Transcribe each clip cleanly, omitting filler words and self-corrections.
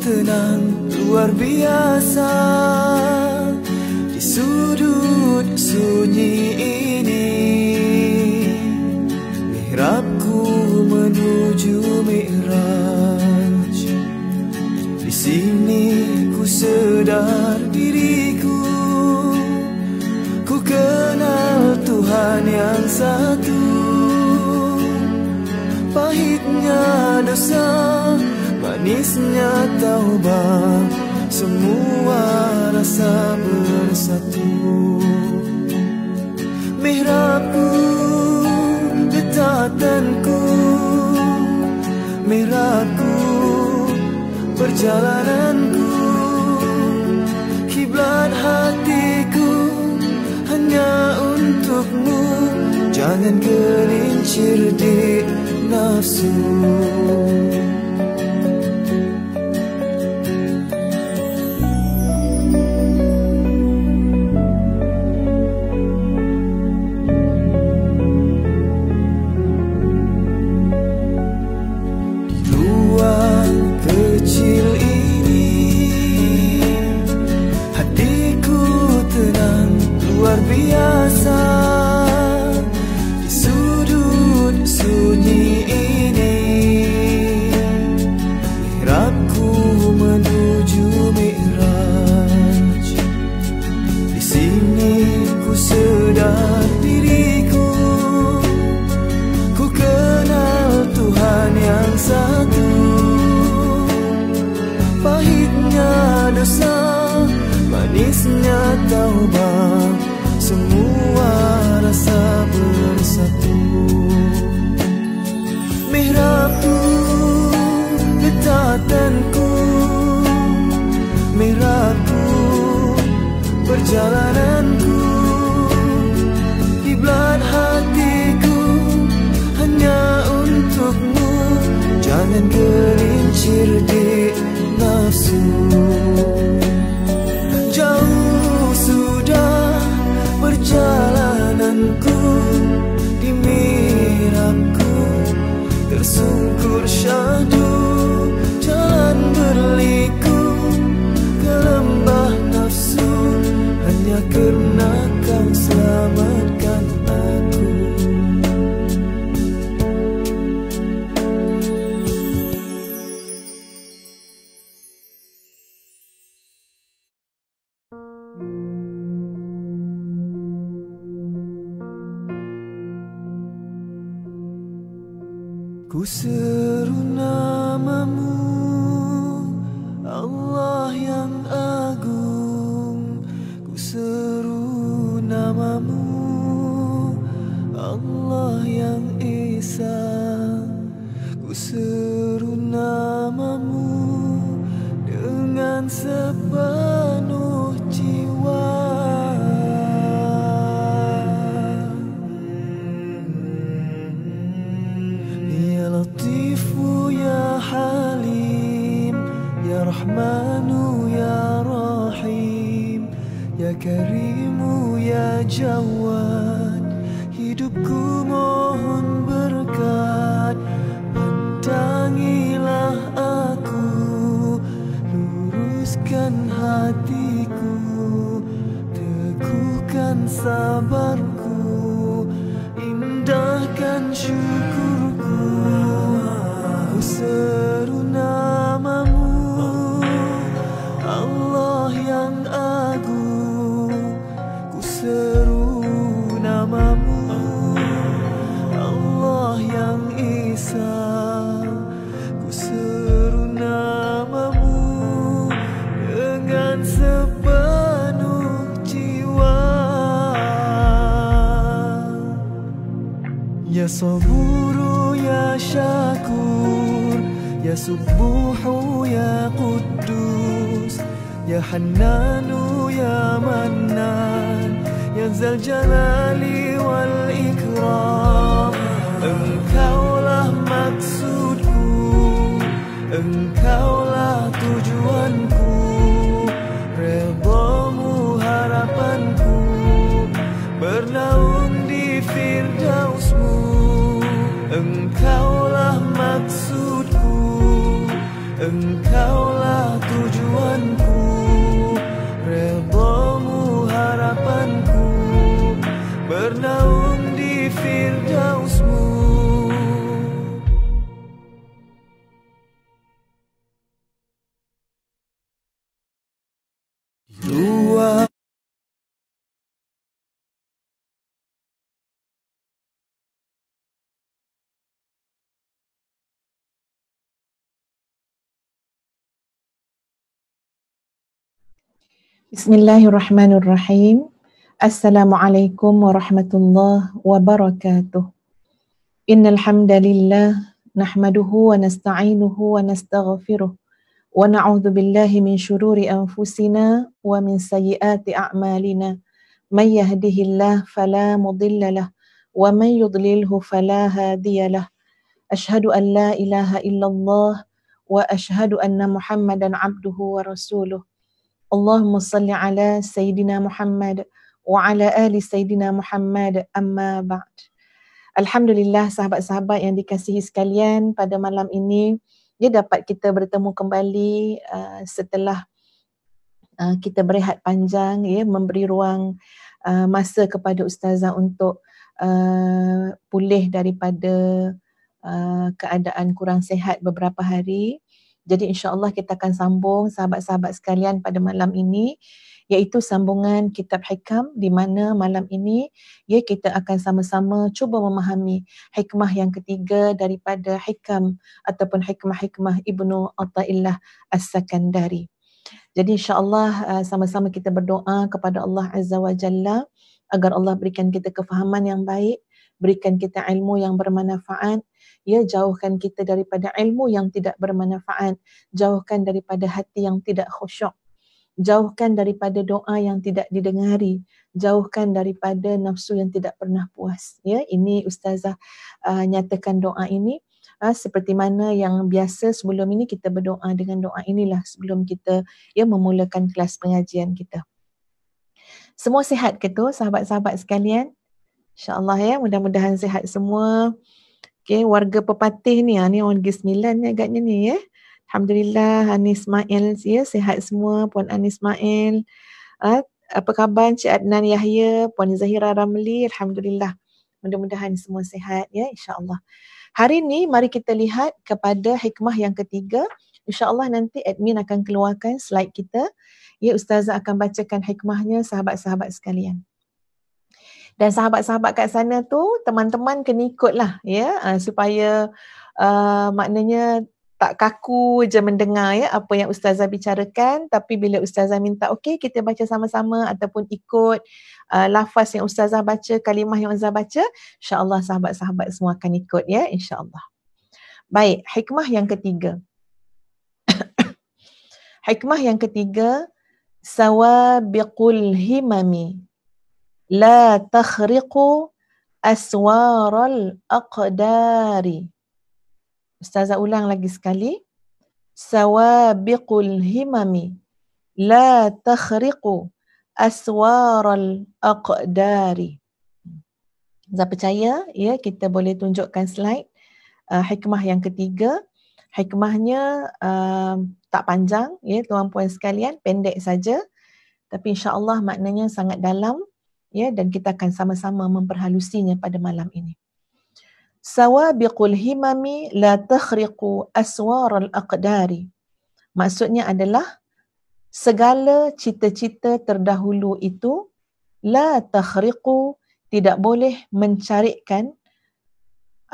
tenang luar biasa di sudut sunyi ini. Mihrabku menuju Mi'raj. Di sini ku sedar diriku, ku kenal Tuhan yang satu. Pahitnya dosa, manisnya taubat, semua rasa bersatu. Mihrabku, getatanku, mihrabku, perjalananku, kiblat hatiku hanya untukmu. Jangan gelincir di nafsu. Di ruang kecil ini hatiku tenang luar biasa. Sunyi ini mihrabku menuju Mi'raj. Di sini ku sedar diriku, ku kenal Tuhan yang satu. Pahitnya dosa, manisnya taubat, semua rasa bersatu. Mihrabku, getatanku, mihrabku, perjalananku, kiblat hatiku hanya untukmu. Jangan gelincir di nafsu. Jauh sudah perjalananku, di mihrabku tersungkur syahdu. Jalan berliku ke lembah nafsu, hanya karena kau selamatkan aku. Ku seru namamu, Allah yang agung. Ku seru namamu, Allah yang Esa. Ku seru namamu dengan sepenuh jiwa. Latifu ya Halim, ya Rahmanu ya Rahim, ya Karimu ya Jawad. Hidupku mohon berkat, pandangilah aku, luruskan hatiku, teguhkan sabarku, indahkan syukurku. Ku seru namamu, Allah yang agung. Ku seru namamu, Allah yang Esa. Ku seru namamu dengan sepenuh jiwa. Ya Saburu ya Syakur, ya Subuhu ya Quddus, ya Hannanu ya Mannan, ya Zal Jalali wal Ikram. Engkaulah maksudku, Engkaulah tujuanku, redamu harapanku, bernaung di Firdausmu. Engkaulah maksudku, Engkaulah tujuanku, redhamu harapanku, bernaung di firdausmu. Ruang Bismillahirrahmanirrahim. Assalamualaikum warahmatullahi wabarakatuh. Innal hamdalillah nahmaduhu wa nasta'inuhu wa nastaghfiruh wa na'udzu billahi min shururi anfusina wa min sayyiati a'malina. May yahdihillahu fala mudilla lahu wa may yudlilhu fala hadiya lahu. Asyhadu an la ilaha illallah wa asyhadu anna Muhammadan 'abduhu wa rasuluh. Allahumma salli ala Sayyidina Muhammad wa ala ali Sayyidina Muhammad, amma ba'd. Alhamdulillah, sahabat-sahabat yang dikasihi sekalian, pada malam ini dapat kita bertemu kembali setelah kita berehat panjang, memberi ruang masa kepada Ustazah untuk pulih daripada keadaan kurang sihat beberapa hari. Jadi insya-Allah kita akan sambung sahabat-sahabat sekalian pada malam ini, iaitu sambungan kitab hikam, di mana malam ini kita akan sama-sama cuba memahami hikmah yang ketiga daripada hikam ataupun hikmah-hikmah Ibnu Athaillah As-Sakandari. Jadi insya-Allah sama-sama kita berdoa kepada Allah Azza wa Jalla agar Allah berikan kita kefahaman yang baik, berikan kita ilmu yang bermanfaat, jauhkan kita daripada ilmu yang tidak bermanfaat, jauhkan daripada hati yang tidak khusyuk, jauhkan daripada doa yang tidak didengari, jauhkan daripada nafsu yang tidak pernah puas. Ini Ustazah nyatakan doa ini seperti mana yang biasa sebelum ini kita berdoa dengan doa inilah sebelum kita memulakan kelas pengajian kita. Semua sihat ke tu sahabat-sahabat sekalian? InsyaAllah mudah-mudahan sihat semua. Okay, warga Pepatih ni orang Negeri Sembilan ni agaknya ni Alhamdulillah, Ani Ismail sihat semua, Puan Ani Ismail. Apa khabar Cik Adnan Yahya, Puan Zahira Ramli, Alhamdulillah. Mudah-mudahan semua sihat insya-Allah. Hari ni mari kita lihat kepada hikmah yang ketiga. InsyaAllah nanti admin akan keluarkan slide kita. Ustazah akan bacakan hikmahnya sahabat-sahabat sekalian. Dan sahabat-sahabat kat sana tu, teman-teman kena ikutlah supaya maknanya tak kaku je mendengar apa yang Ustazah bicarakan, tapi bila Ustazah minta okey kita baca sama-sama ataupun ikut lafaz yang Ustazah baca, kalimah yang Ustazah baca, insya-Allah sahabat-sahabat semua akan ikut insya-Allah. Baik, hikmah yang ketiga. Hikmah yang ketiga, sawabiqul himami la takhriqu aswaral aqdari. Ustazah ulang lagi sekali. Sawabiqul himami la takhriqu aswaral aqdari. Ustazah percaya kita boleh tunjukkan slide hikmah yang ketiga. Hikmahnya tak panjang tuan-puan sekalian, pendek saja, tapi insya-Allah maknanya sangat dalam dan kita akan sama-sama memperhalusinya pada malam ini. Sawabiqul himami la takhriqu aswaral aqdari. Maksudnya adalah segala cita-cita terdahulu itu la takhriqu, tidak boleh mencarikkan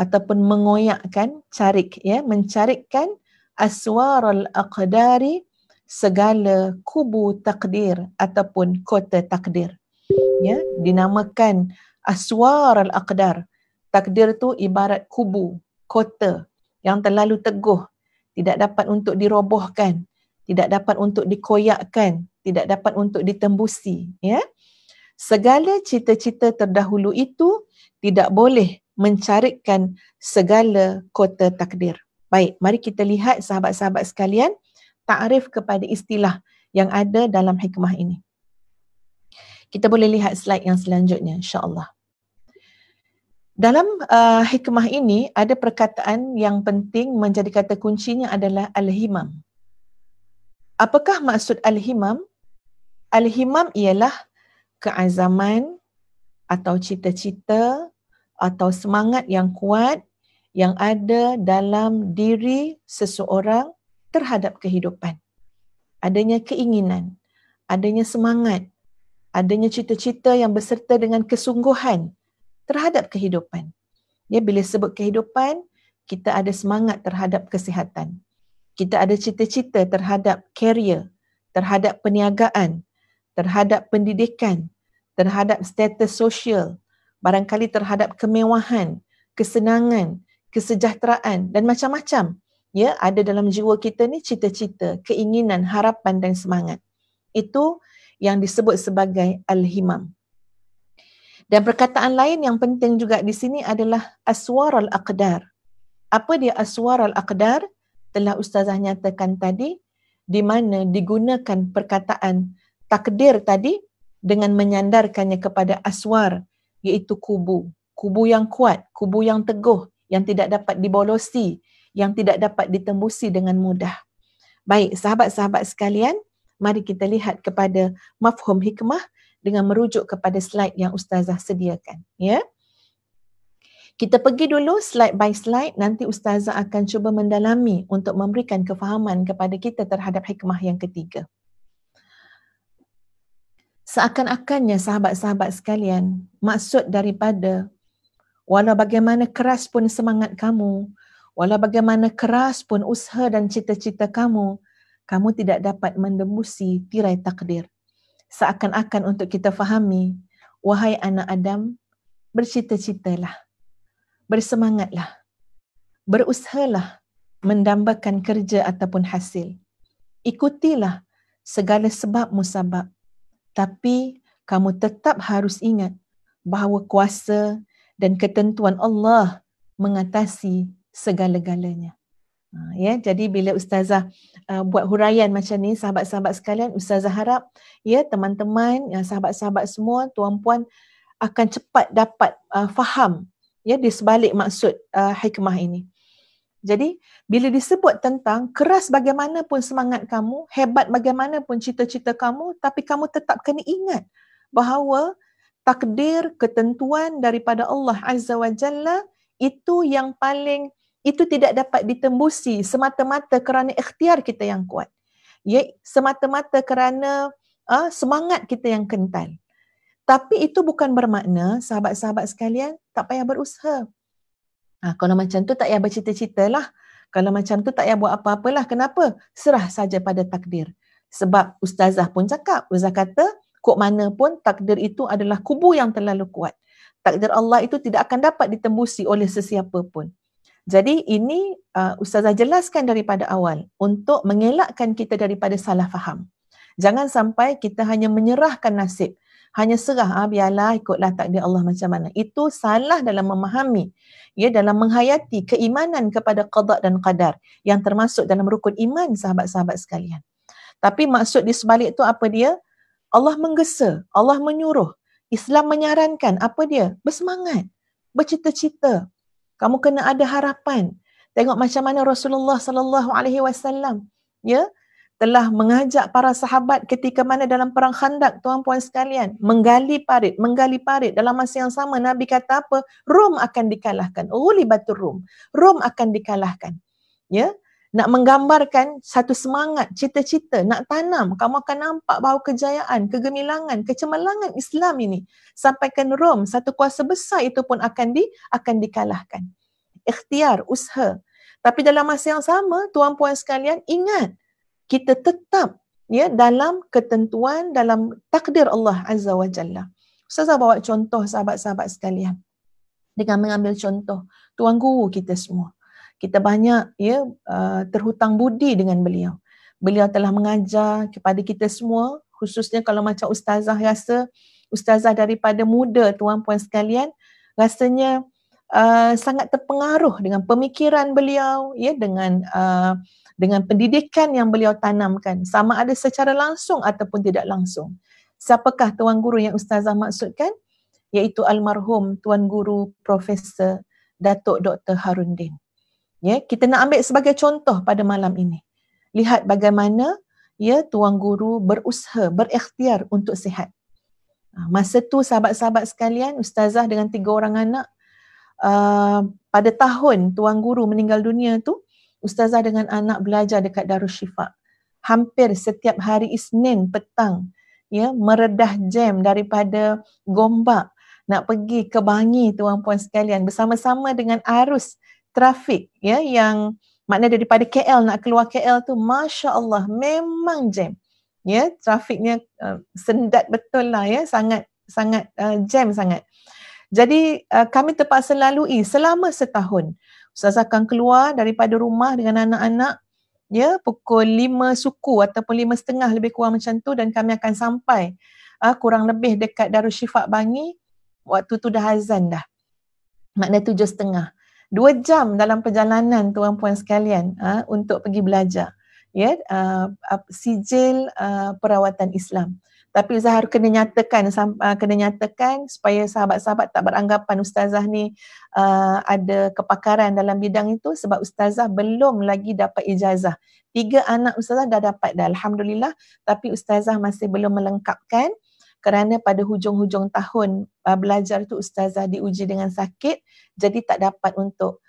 ataupun mengoyakkan, mencarikkan aswaral aqdari, segala kubu takdir ataupun kota takdir. Dinamakan aswar al-aqdar. Takdir tu ibarat kubu, kota yang terlalu teguh, tidak dapat untuk dirobohkan, tidak dapat untuk dikoyakkan, tidak dapat untuk ditembusi. Segala cita-cita terdahulu itu tidak boleh mencarikkan segala kota takdir. Baik, mari kita lihat sahabat-sahabat sekalian takrif kepada istilah yang ada dalam hikmah ini. Kita boleh lihat slide yang selanjutnya insya-Allah. Dalam hikmah ini ada perkataan yang penting menjadi kata kuncinya adalah al-himam. Apakah maksud al-himam? Al-himam ialah keazaman atau cita-cita atau semangat yang kuat yang ada dalam diri seseorang terhadap kehidupan. Adanya keinginan, adanya semangat, adanya cita-cita yang berserta dengan kesungguhan terhadap kehidupan. Ya, bila sebut kehidupan, kita ada semangat terhadap kesihatan. Kita ada cita-cita terhadap karier, terhadap perniagaan, terhadap pendidikan, terhadap status sosial, barangkali terhadap kemewahan, kesenangan, kesejahteraan dan macam-macam. Ya, ada dalam jiwa kita ni cita-cita, keinginan, harapan dan semangat. Itu yang disebut sebagai al-himam. Dan perkataan lain yang penting juga di sini adalah aswar al-aqdar. Apa dia aswar al-aqdar? Telah Ustazah nyatakan tadi, di mana digunakan perkataan takdir tadi dengan menyandarkannya kepada aswar, iaitu kubu. Kubu yang kuat, kubu yang teguh, yang tidak dapat dibolosi, yang tidak dapat ditembusi dengan mudah. Baik, sahabat-sahabat sekalian, mari kita lihat kepada mafhum hikmah dengan merujuk kepada slide yang Ustazah sediakan. Ya. Kita pergi dulu slide by slide, nanti Ustazah akan cuba mendalami untuk memberikan kefahaman kepada kita terhadap hikmah yang ketiga. Seakan-akannya sahabat-sahabat sekalian, maksud daripada walau bagaimana keras pun semangat kamu, walau bagaimana keras pun usaha dan cita-cita kamu, kamu tidak dapat menembus tirai takdir. Seakan-akan untuk kita fahami, wahai anak Adam, bercita-citalah, bersemangatlah, berusahalah mendambakan kerja ataupun hasil. Ikutilah segala sebab musabab. Tapi kamu tetap harus ingat bahawa kuasa dan ketentuan Allah mengatasi segala-galanya. Ya, jadi bila Ustazah buat huraian macam ni, sahabat-sahabat sekalian, Ustazah harap ya teman-teman, sahabat-sahabat semua, tuan-puan akan cepat dapat faham ya di sebalik maksud hikmah ini. Jadi bila disebut tentang keras bagaimanapun semangat kamu, hebat bagaimanapun cita-cita kamu, tapi kamu tetap kena ingat bahawa takdir, ketentuan daripada Allah Azza wa Jalla itu yang paling, itu tidak dapat ditembusi semata-mata kerana ikhtiar kita yang kuat. Ya, semata-mata kerana semangat kita yang kental. Tapi itu bukan bermakna sahabat-sahabat sekalian tak payah berusaha. Kalau macam tu tak payah bercita-cita lah. Kalau macam tu tak payah buat apa-apalah. Kenapa? Serah saja pada takdir. Sebab Ustazah pun cakap, Ustazah kata, kok mana pun takdir itu adalah kubu yang terlalu kuat. Takdir Allah itu tidak akan dapat ditembusi oleh sesiapa pun. Jadi ini Ustazah jelaskan daripada awal untuk mengelakkan kita daripada salah faham. Jangan sampai kita hanya menyerahkan nasib, hanya serah, biarlah ikutlah takdir Allah macam mana. Itu salah dalam memahami, ya, dalam menghayati keimanan kepada qada dan qadar yang termasuk dalam rukun iman sahabat-sahabat sekalian. Tapi maksud di sebalik itu apa dia? Allah menggesa, Allah menyuruh, Islam menyarankan apa dia? Bersemangat, bercita-cita. Kamu kena ada harapan. Tengok macam mana Rasulullah sallallahu alaihi wasallam ya telah mengajak para sahabat ketika mana dalam perang Khandak, tuan-puan sekalian, menggali parit. Dalam masa yang sama Nabi kata apa? Rom akan dikalahkan. Ghulibatur Rum. Rom akan dikalahkan. Ya, nak menggambarkan satu semangat, cita-cita, nak tanam, kamu akan nampak bahawa kejayaan, kegemilangan, kecemerlangan Islam ini sampaikan Rom, satu kuasa besar itu pun akan dikalahkan. Ikhtiar, usaha. Tapi dalam masa yang sama, tuan-puan sekalian, ingat, kita tetap ya dalam ketentuan, dalam takdir Allah Azza wa Jalla. Ustazah bawa contoh sahabat-sahabat sekalian dengan mengambil contoh tuan guru kita semua. Kita banyak ya terhutang budi dengan beliau. Beliau telah mengajar kepada kita semua, khususnya kalau macam ustazah rasa, ustazah daripada muda tuan-puan sekalian, rasanya sangat terpengaruh dengan pemikiran beliau, ya, dengan pendidikan yang beliau tanamkan, sama ada secara langsung ataupun tidak langsung. Siapakah tuan guru yang ustazah maksudkan? Iaitu almarhum tuan guru Profesor Datuk Dr. Harundin. Ya, kita nak ambil sebagai contoh pada malam ini. Lihat bagaimana ya Tuan Guru berusaha, berikhtiar untuk sihat. Masa tu sahabat-sahabat sekalian, Ustazah dengan 3 orang anak, pada tahun Tuan Guru meninggal dunia tu, Ustazah dengan anak belajar dekat Darus Syifa. Hampir setiap hari Isnin petang, ya, meredah jam daripada Gombak nak pergi ke Bangi, tuan puan sekalian, bersama-sama dengan arus trafik, ya, yang makna daripada KL nak keluar KL tu, Masya Allah, memang jam. Ya, trafiknya sendat betul lah, ya, sangat jam sangat. Jadi kami terpaksa lalui selama setahun. Ustazah akan keluar daripada rumah dengan anak-anak, ya, pukul 5 suku ataupun 5.30 lebih kurang macam tu, dan kami akan sampai kurang lebih dekat Darus Syifa Bangi waktu tu dah azan dah. Makna 7.30. 2 jam dalam perjalanan tuan puan sekalian untuk pergi belajar, ya, sijil perawatan Islam. Tapi Ustazah kena nyatakan supaya sahabat-sahabat tak beranggapan Ustazah ni ada kepakaran dalam bidang itu, sebab Ustazah belum lagi dapat ijazah. 3 anak Ustazah dah dapat dah, Alhamdulillah, tapi Ustazah masih belum melengkapkan kerana pada hujung-hujung tahun belajar tu Ustazah diuji dengan sakit, jadi tak dapat untuk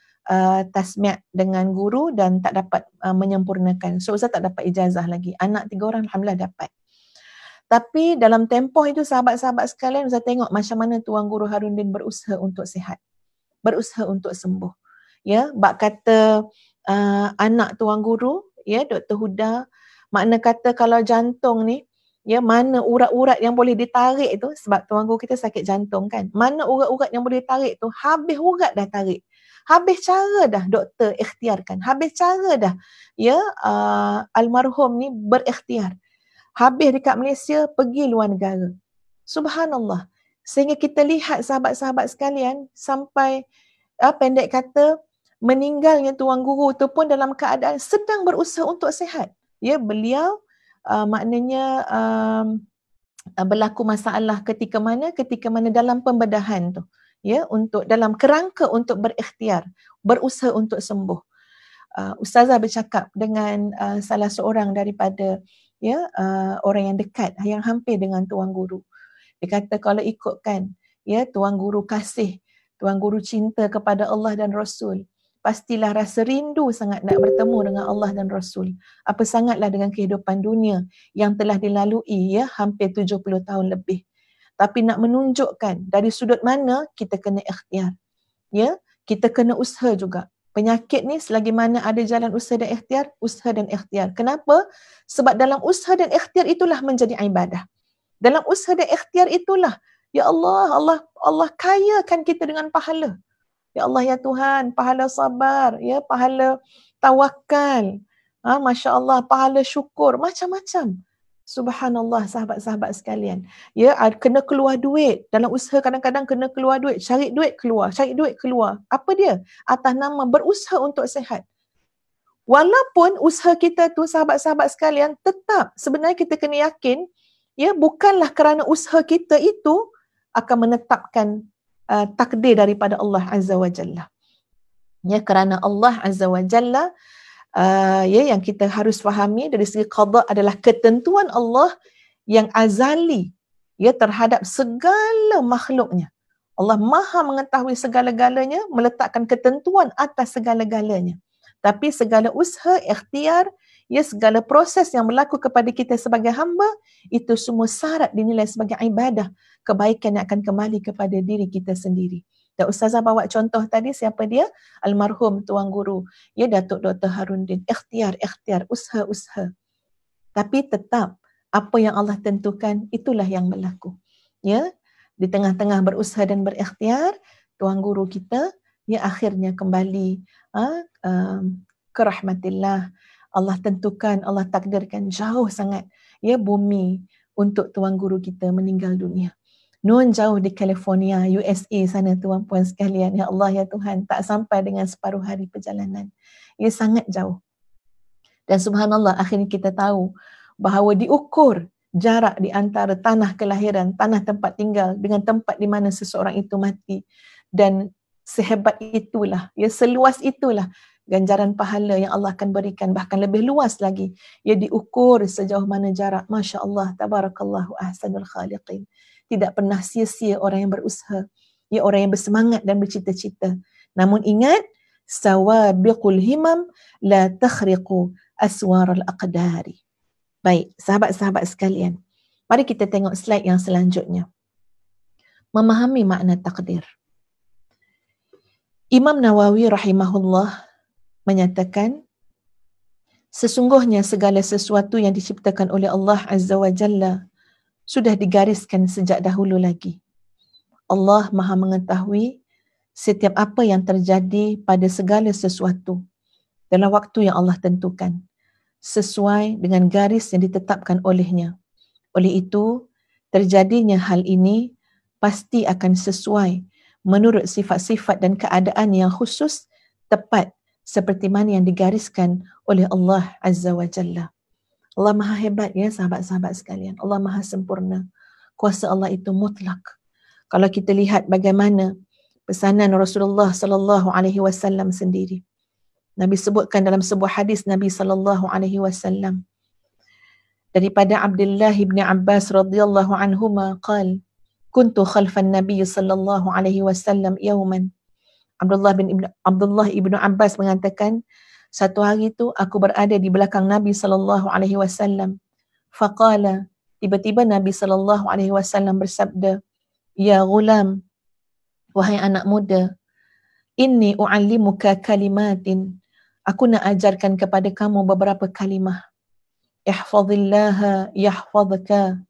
tasmiat dengan guru dan tak dapat menyempurnakan. So Ustazah tak dapat ijazah lagi. Anak 3 orang Alhamdulillah dapat. Tapi dalam tempoh itu sahabat-sahabat sekalian, Ustazah tengok macam mana Tuan Guru Harudin berusaha untuk sihat, berusaha untuk sembuh. Ya, bak kata anak Tuan Guru, ya, Dr. Huda, makna kata kalau jantung ni, ya, mana urat-urat yang boleh ditarik tu, sebab Tuan Guru kita sakit jantung kan, mana urat-urat yang boleh ditarik tu, habis urat dah tarik. Habis cara dah doktor ikhtiarkan, habis cara dah, ya, almarhum ni berikhtiar. Habis dekat Malaysia, pergi luar negara. Subhanallah. Sehingga kita lihat sahabat-sahabat sekalian, sampai pendek kata, meninggalnya Tuan Guru tu pun dalam keadaan sedang berusaha untuk sihat. Ya, beliau maknanya berlaku masalah ketika mana dalam pembedahan tu. Ya, untuk dalam kerangka untuk berikhtiar, berusaha untuk sembuh. Ustazah bercakap dengan salah seorang daripada, ya, orang yang dekat, yang hampir dengan Tuan Guru. Dia kata kalau ikutkan, ya, Tuan Guru kasih, Tuan Guru cinta kepada Allah dan Rasul, pastilah rasa rindu sangat nak bertemu dengan Allah dan Rasul. Apa sangatlah dengan kehidupan dunia yang telah dilalui, ya, hampir 70 tahun lebih. Tapi nak menunjukkan dari sudut mana kita kena ikhtiar. Ya, kita kena usaha juga. Penyakit ni selagi mana ada jalan usaha dan ikhtiar. Kenapa? Sebab dalam usaha dan ikhtiar itulah menjadi ibadah. Dalam usaha dan ikhtiar itulah, ya Allah kayakan kita dengan pahala. Ya Allah, ya Tuhan, pahala sabar, ya, pahala tawakal, Masya Allah, pahala syukur, macam-macam. Subhanallah, sahabat-sahabat sekalian. Ya, kena keluar duit. Dalam usaha kadang-kadang kena keluar duit. Cari duit keluar. Apa dia? Atas nama berusaha untuk sihat. Walaupun usaha kita tu, sahabat-sahabat sekalian, tetap sebenarnya kita kena yakin, ya, bukanlah kerana usaha kita itu akan menetapkan takdir daripada Allah Azza wa Jalla. Ya, kerana Allah Azza wa Jalla, ya, yang kita harus fahami dari segi qada adalah ketentuan Allah yang azali, ya, terhadap segala makhluknya. Allah Maha mengetahui segala-galanya, meletakkan ketentuan atas segala-galanya. Tapi segala usaha, ikhtiar, ya, segala proses yang berlaku kepada kita sebagai hamba, itu semua syarat dinilai sebagai ibadah, kebaikan yang akan kembali kepada diri kita sendiri. Dan Ustazah bawa contoh tadi, siapa dia? Almarhum Tuan Guru, ya, Datuk Dr. Harudin. Ikhtiar, usaha. Tapi tetap apa yang Allah tentukan, itulah yang berlaku. Ya, di tengah-tengah berusaha dan berikhtiar, Tuan Guru kita, ya, akhirnya kembali ke rahmatillah. Allah tentukan, Allah takdirkan jauh sangat, ya, bumi untuk Tuan Guru kita meninggal dunia. Nun jauh di California, USA sana tuan puan sekalian. Ya Allah, ya Tuhan, tak sampai dengan separuh hari perjalanan. Ia sangat jauh. Dan subhanallah, akhirnya kita tahu bahawa diukur jarak di antara tanah kelahiran, tanah tempat tinggal dengan tempat di mana seseorang itu mati. Dan sehebat itulah, ya, seluas itulah ganjaran pahala yang Allah akan berikan bahkan lebih luas lagi. Ia diukur sejauh mana jarak. Masya Allah, tabarakallahu ahsanul khaliqin. Tidak pernah sia-sia orang yang berusaha. Ya, orang yang bersemangat dan bercita-cita. Namun ingat, sawabiqul himam la takhriqu aswaral aqdari. Baik, sahabat-sahabat sekalian. Mari kita tengok slide yang selanjutnya. Memahami makna takdir. Imam Nawawi rahimahullah menyatakan, sesungguhnya segala sesuatu yang diciptakan oleh Allah Azza wa Jalla sudah digariskan sejak dahulu lagi. Allah Maha mengetahui setiap apa yang terjadi pada segala sesuatu dalam waktu yang Allah tentukan, sesuai dengan garis yang ditetapkan olehnya. Oleh itu, terjadinya hal ini pasti akan sesuai menurut sifat-sifat dan keadaan yang khusus, tepat seperti mana yang digariskan oleh Allah Azza wa Jalla. Allah Maha hebat ya sahabat-sahabat sekalian. Allah Maha sempurna. Kuasa Allah itu mutlak. Kalau kita lihat bagaimana pesanan Rasulullah sallallahu alaihi wasallam sendiri. Nabi sebutkan dalam sebuah hadis Nabi sallallahu alaihi wasallam daripada Abdullah bin Abbas radhiyallahu anhuma qala kuntu khalfan Nabi sallallahu alaihi wasallam yawman. Abdullah ibnu Abbas mengatakan, satu hari itu aku berada di belakang Nabi sallallahu alaihi wasallam. Faqala, tiba-tiba Nabi sallallahu alaihi wasallam bersabda, ya ghulam, wahai anak muda, inni u'allimuka kalimatin, aku nak ajarkan kepada kamu beberapa kalimah. Ihfazillaha yahfazka,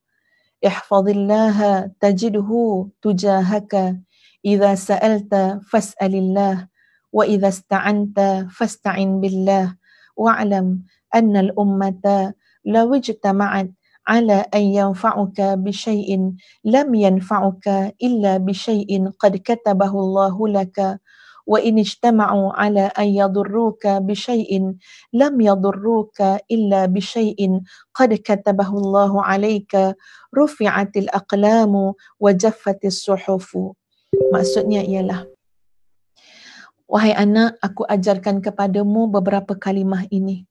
ihfazillaha tajidhu tujahaka, idza sa'alta fas'alillah, wa idza ista'anta fasta'in billah, wa'lam anna al-ummata law ijtama'at ala an yanfa'uka bi syai'in lam yanfa'uka illa bi syai'in qad katabahu Allahu laka, wa in ijtama'u ala an yadurruka bi syai'in lam yadurruka illa bi syai'in qad katabahu Allahu 'alaika, rufi'atil aqlamu wa jaffatis suhufu. Maksudnya ialah, wahai anak, aku ajarkan kepadamu beberapa kalimah ini.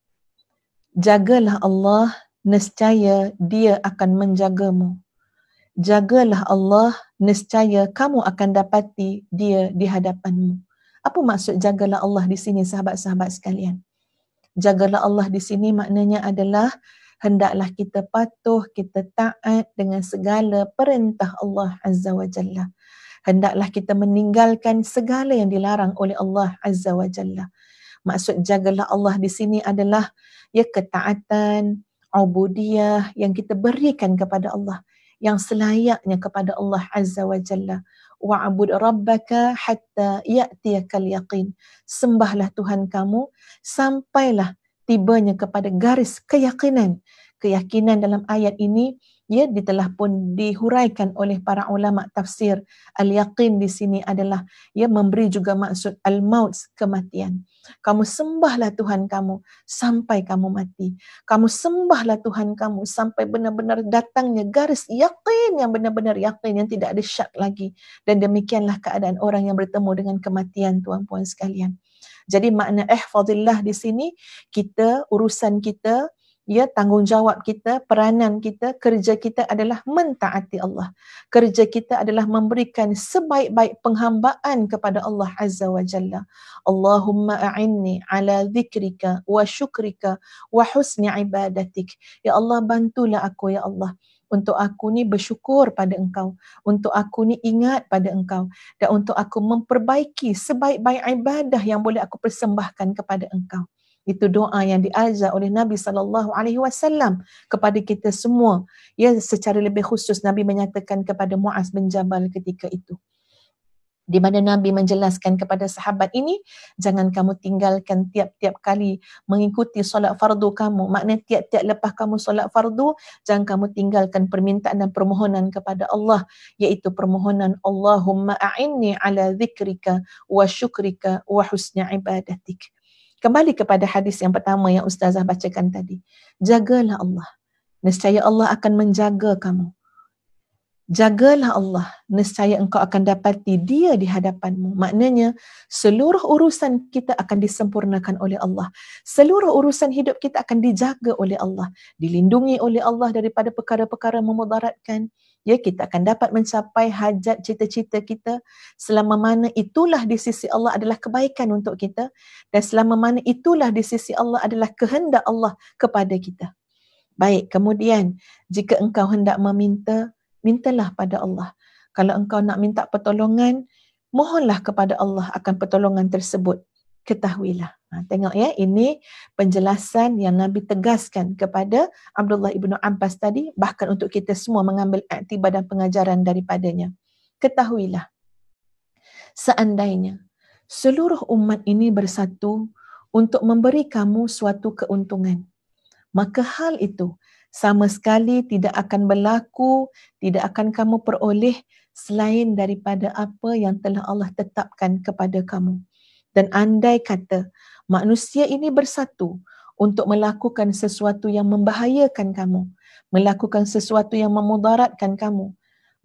Jagalah Allah, nescaya Dia akan menjagamu. Jagalah Allah, nescaya kamu akan dapati Dia di hadapanmu. Apa maksud jagalah Allah di sini sahabat-sahabat sekalian? Jagalah Allah di sini maknanya adalah hendaklah kita patuh, kita taat dengan segala perintah Allah Azza wa Jalla. Hendaklah kita meninggalkan segala yang dilarang oleh Allah Azza wa Jalla. Maksud jagalah Allah di sini adalah ya ketaatan, ubudiyah yang kita berikan kepada Allah, yang selayaknya kepada Allah Azza wa Jalla. Wa'bud rabbaka hatta ya'tiyakal yaqin. Sembahlah Tuhan kamu sampailah tibanya kepada garis keyakinan. Keyakinan dalam ayat ini ya telah pun dihuraikan oleh para ulama tafsir. Al-yaqin di sini adalah ya memberi juga maksud al-maut, kematian. Kamu sembahlah Tuhan kamu sampai kamu mati. Kamu sembahlah Tuhan kamu sampai benar-benar datangnya garis yakin, yang benar-benar yakin, yang tidak ada syak lagi. Dan demikianlah keadaan orang yang bertemu dengan kematian, tuan-puan sekalian. Jadi makna ihfazillah di sini, kita, urusan kita, ya, tanggungjawab kita, peranan kita, kerja kita adalah mentaati Allah. Kerja kita adalah memberikan sebaik-baik penghambaan kepada Allah Azza wa Jalla. Allahumma a'inni ala dhikrika wa syukrika wa husni ibadatik. Ya Allah, bantulah aku ya Allah, untuk aku ni bersyukur pada Engkau, untuk aku ni ingat pada Engkau, dan untuk aku memperbaiki sebaik-baik ibadah yang boleh aku persembahkan kepada Engkau. Itu doa yang diajar oleh Nabi SAW kepada kita semua. Ya, secara lebih khusus Nabi menyatakan kepada Muaz bin Jabal ketika itu, di mana Nabi menjelaskan kepada sahabat ini, jangan kamu tinggalkan tiap-tiap kali mengikuti solat fardu kamu. Maknanya tiap-tiap lepas kamu solat fardu, jangan kamu tinggalkan permintaan dan permohonan kepada Allah, iaitu permohonan Allahumma a'inni ala dhikrika wa syukrika wa husni ibadatik. Kembali kepada hadis yang pertama yang Ustazah bacakan tadi. Jagalah Allah. Nescaya Allah akan menjaga kamu. Jagalah Allah, nescaya engkau akan dapati Dia di hadapanmu. Maknanya, seluruh urusan kita akan disempurnakan oleh Allah. Seluruh urusan hidup kita akan dijaga oleh Allah. Dilindungi oleh Allah daripada perkara-perkara memudaratkan. Ya, kita akan dapat mencapai hajat cita-cita kita selama mana itulah di sisi Allah adalah kebaikan untuk kita, dan selama mana itulah di sisi Allah adalah kehendak Allah kepada kita. Baik, kemudian jika engkau hendak meminta, mintalah pada Allah. Kalau engkau nak minta pertolongan, mohonlah kepada Allah akan pertolongan tersebut. Ketahuilah. Tengok ya, ini penjelasan yang Nabi tegaskan kepada Abdullah ibnu Abbas tadi, bahkan untuk kita semua mengambil iktibar dan pengajaran daripadanya. Ketahuilah, seandainya seluruh umat ini bersatu untuk memberi kamu suatu keuntungan, maka hal itu sama sekali tidak akan berlaku, tidak akan kamu peroleh selain daripada apa yang telah Allah tetapkan kepada kamu. Dan andai kata manusia ini bersatu untuk melakukan sesuatu yang membahayakan kamu, melakukan sesuatu yang memudaratkan kamu,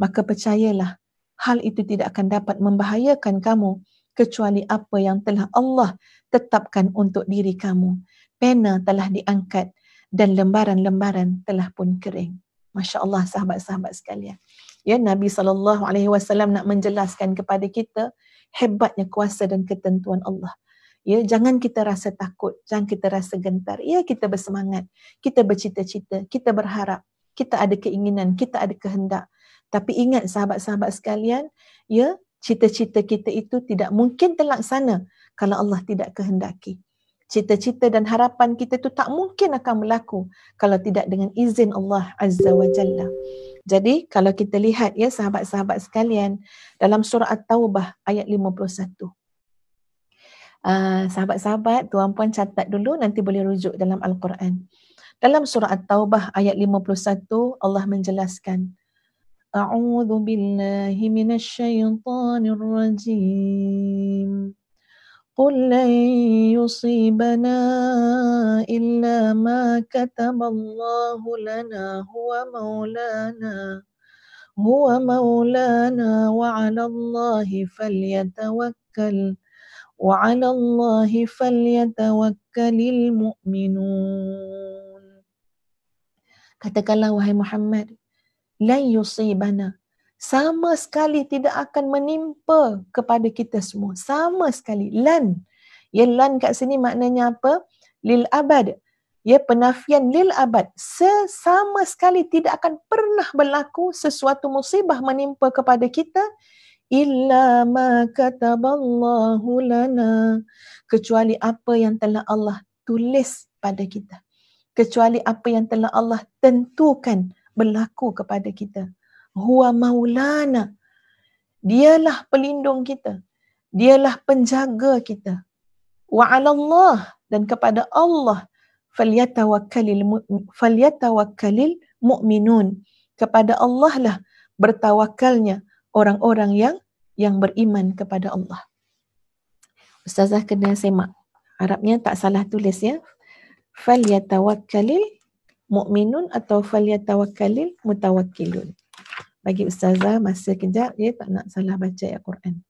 maka percayalah, hal itu tidak akan dapat membahayakan kamu kecuali apa yang telah Allah tetapkan untuk diri kamu. Pena telah diangkat dan lembaran-lembaran telah pun kering. Masya Allah, sahabat-sahabat sekalian. Ya, Nabi SAW nak menjelaskan kepada kita hebatnya kuasa dan ketentuan Allah. Ya, jangan kita rasa takut, jangan kita rasa gentar. Ya, kita bersemangat, kita bercita-cita, kita berharap, kita ada keinginan, kita ada kehendak. Tapi ingat sahabat-sahabat sekalian, ya, cita-cita kita itu tidak mungkin terlaksana kalau Allah tidak kehendaki. Cita-cita dan harapan kita itu tak mungkin akan berlaku kalau tidak dengan izin Allah Azza wa Jalla. Jadi kalau kita lihat ya sahabat-sahabat sekalian, dalam surah At-Taubah ayat 51. Sahabat-sahabat, tuan-puan catat dulu, nanti boleh rujuk dalam Al-Quran. Dalam surah At-Taubah ayat 51, Allah menjelaskan, A'udzu billahi minasyaitonir rajim. قل لن يصيبنا إلا ما كتب الله لنا هو مولانا وعلى الله فليتوكل المؤمنون. Katakanlah wahai Muhammad, lan yusibana, sama sekali tidak akan menimpa kepada kita semua. Sama sekali. Lan. Ya, lan kat sini maknanya apa? Lil abad. Ya, penafian lil abad. Sama sekali tidak akan pernah berlaku sesuatu musibah menimpa kepada kita. Illa ma kataballahu lana. Kecuali apa yang telah Allah tulis pada kita. Kecuali apa yang telah Allah tentukan berlaku kepada kita. Huwa maulana. Dialah pelindung kita. Dialah penjaga kita. Wa 'ala Allah, dan kepada Allah falyatawakkalil mu'minun. Kepada Allah lah bertawakalnya orang-orang yang beriman kepada Allah. Ustazah kena semak. Arabnya tak salah tulis ya. Falyatawakkalil mu'minun atau falyatawakkalil mutawakkilun. Bagi Ustazah masa kejap, ya, tak nak salah baca ayat Quran.